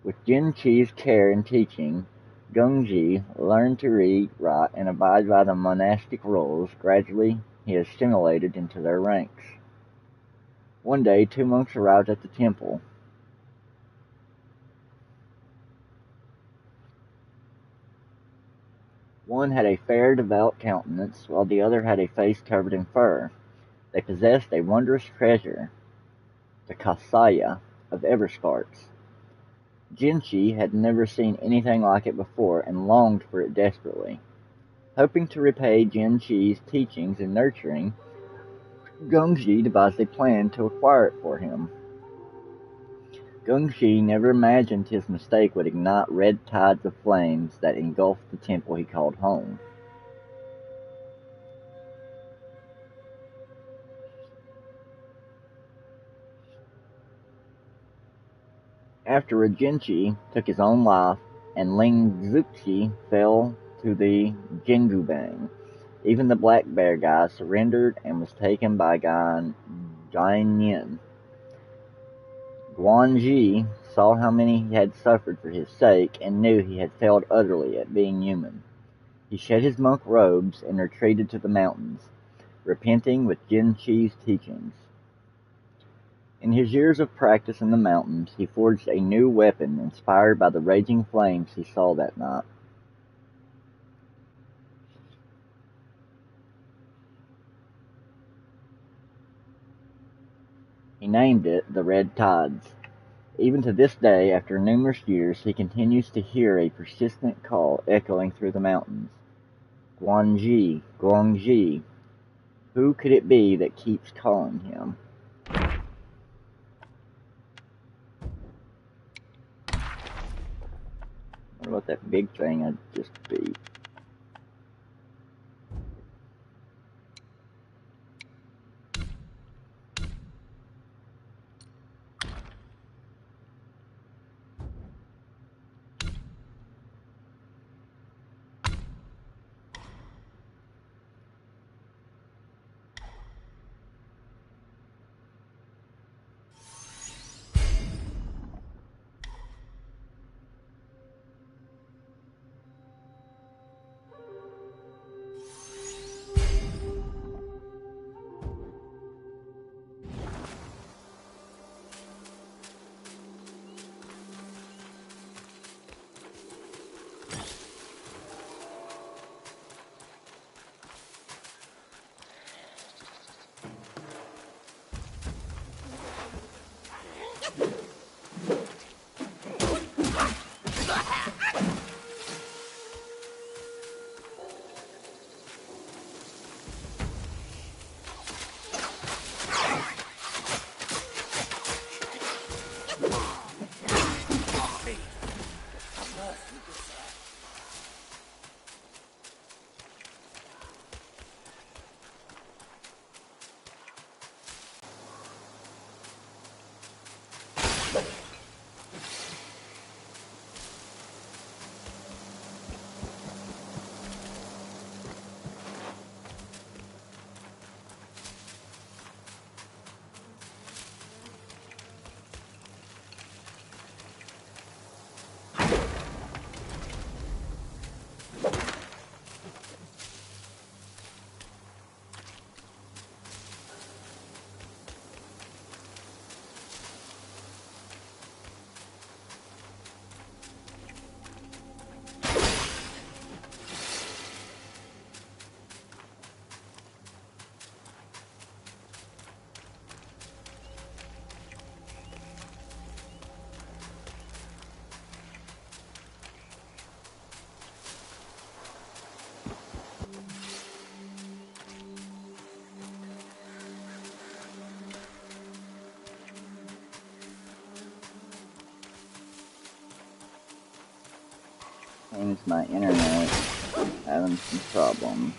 With Jinchi's care and teaching, Gongzi learned to read, write, and abide by the monastic rules. Gradually, he is assimilated into their ranks. One day, two monks arrived at the temple. One had a fair, devout countenance, while the other had a face covered in fur. They possessed a wondrous treasure, the Kasaya of Eversparks. Jinchi had never seen anything like it before and longed for it desperately. Hoping to repay Jinchi's teachings and nurturing, Gongzi devised a plan to acquire it for him. Gongzi never imagined his mistake would ignite red tides of flames that engulfed the temple he called home. Afterward, Jinchi took his own life, and Ling Zuxi fell to the Jingubang. Even the black bear guy surrendered and was taken by Guanyin. Guanji saw how many he had suffered for his sake and knew he had failed utterly at being human. He shed his monk robes and retreated to the mountains, repenting with Jinchi's teachings. In his years of practice in the mountains, he forged a new weapon inspired by the raging flames he saw that night. He named it the Red Tides. Even to this day, after numerous years, he continues to hear a persistent call echoing through the mountains. Guangji, Guangji. Who could it be that keeps calling him? What about that big thing I just beat? Seems my internet having some problems.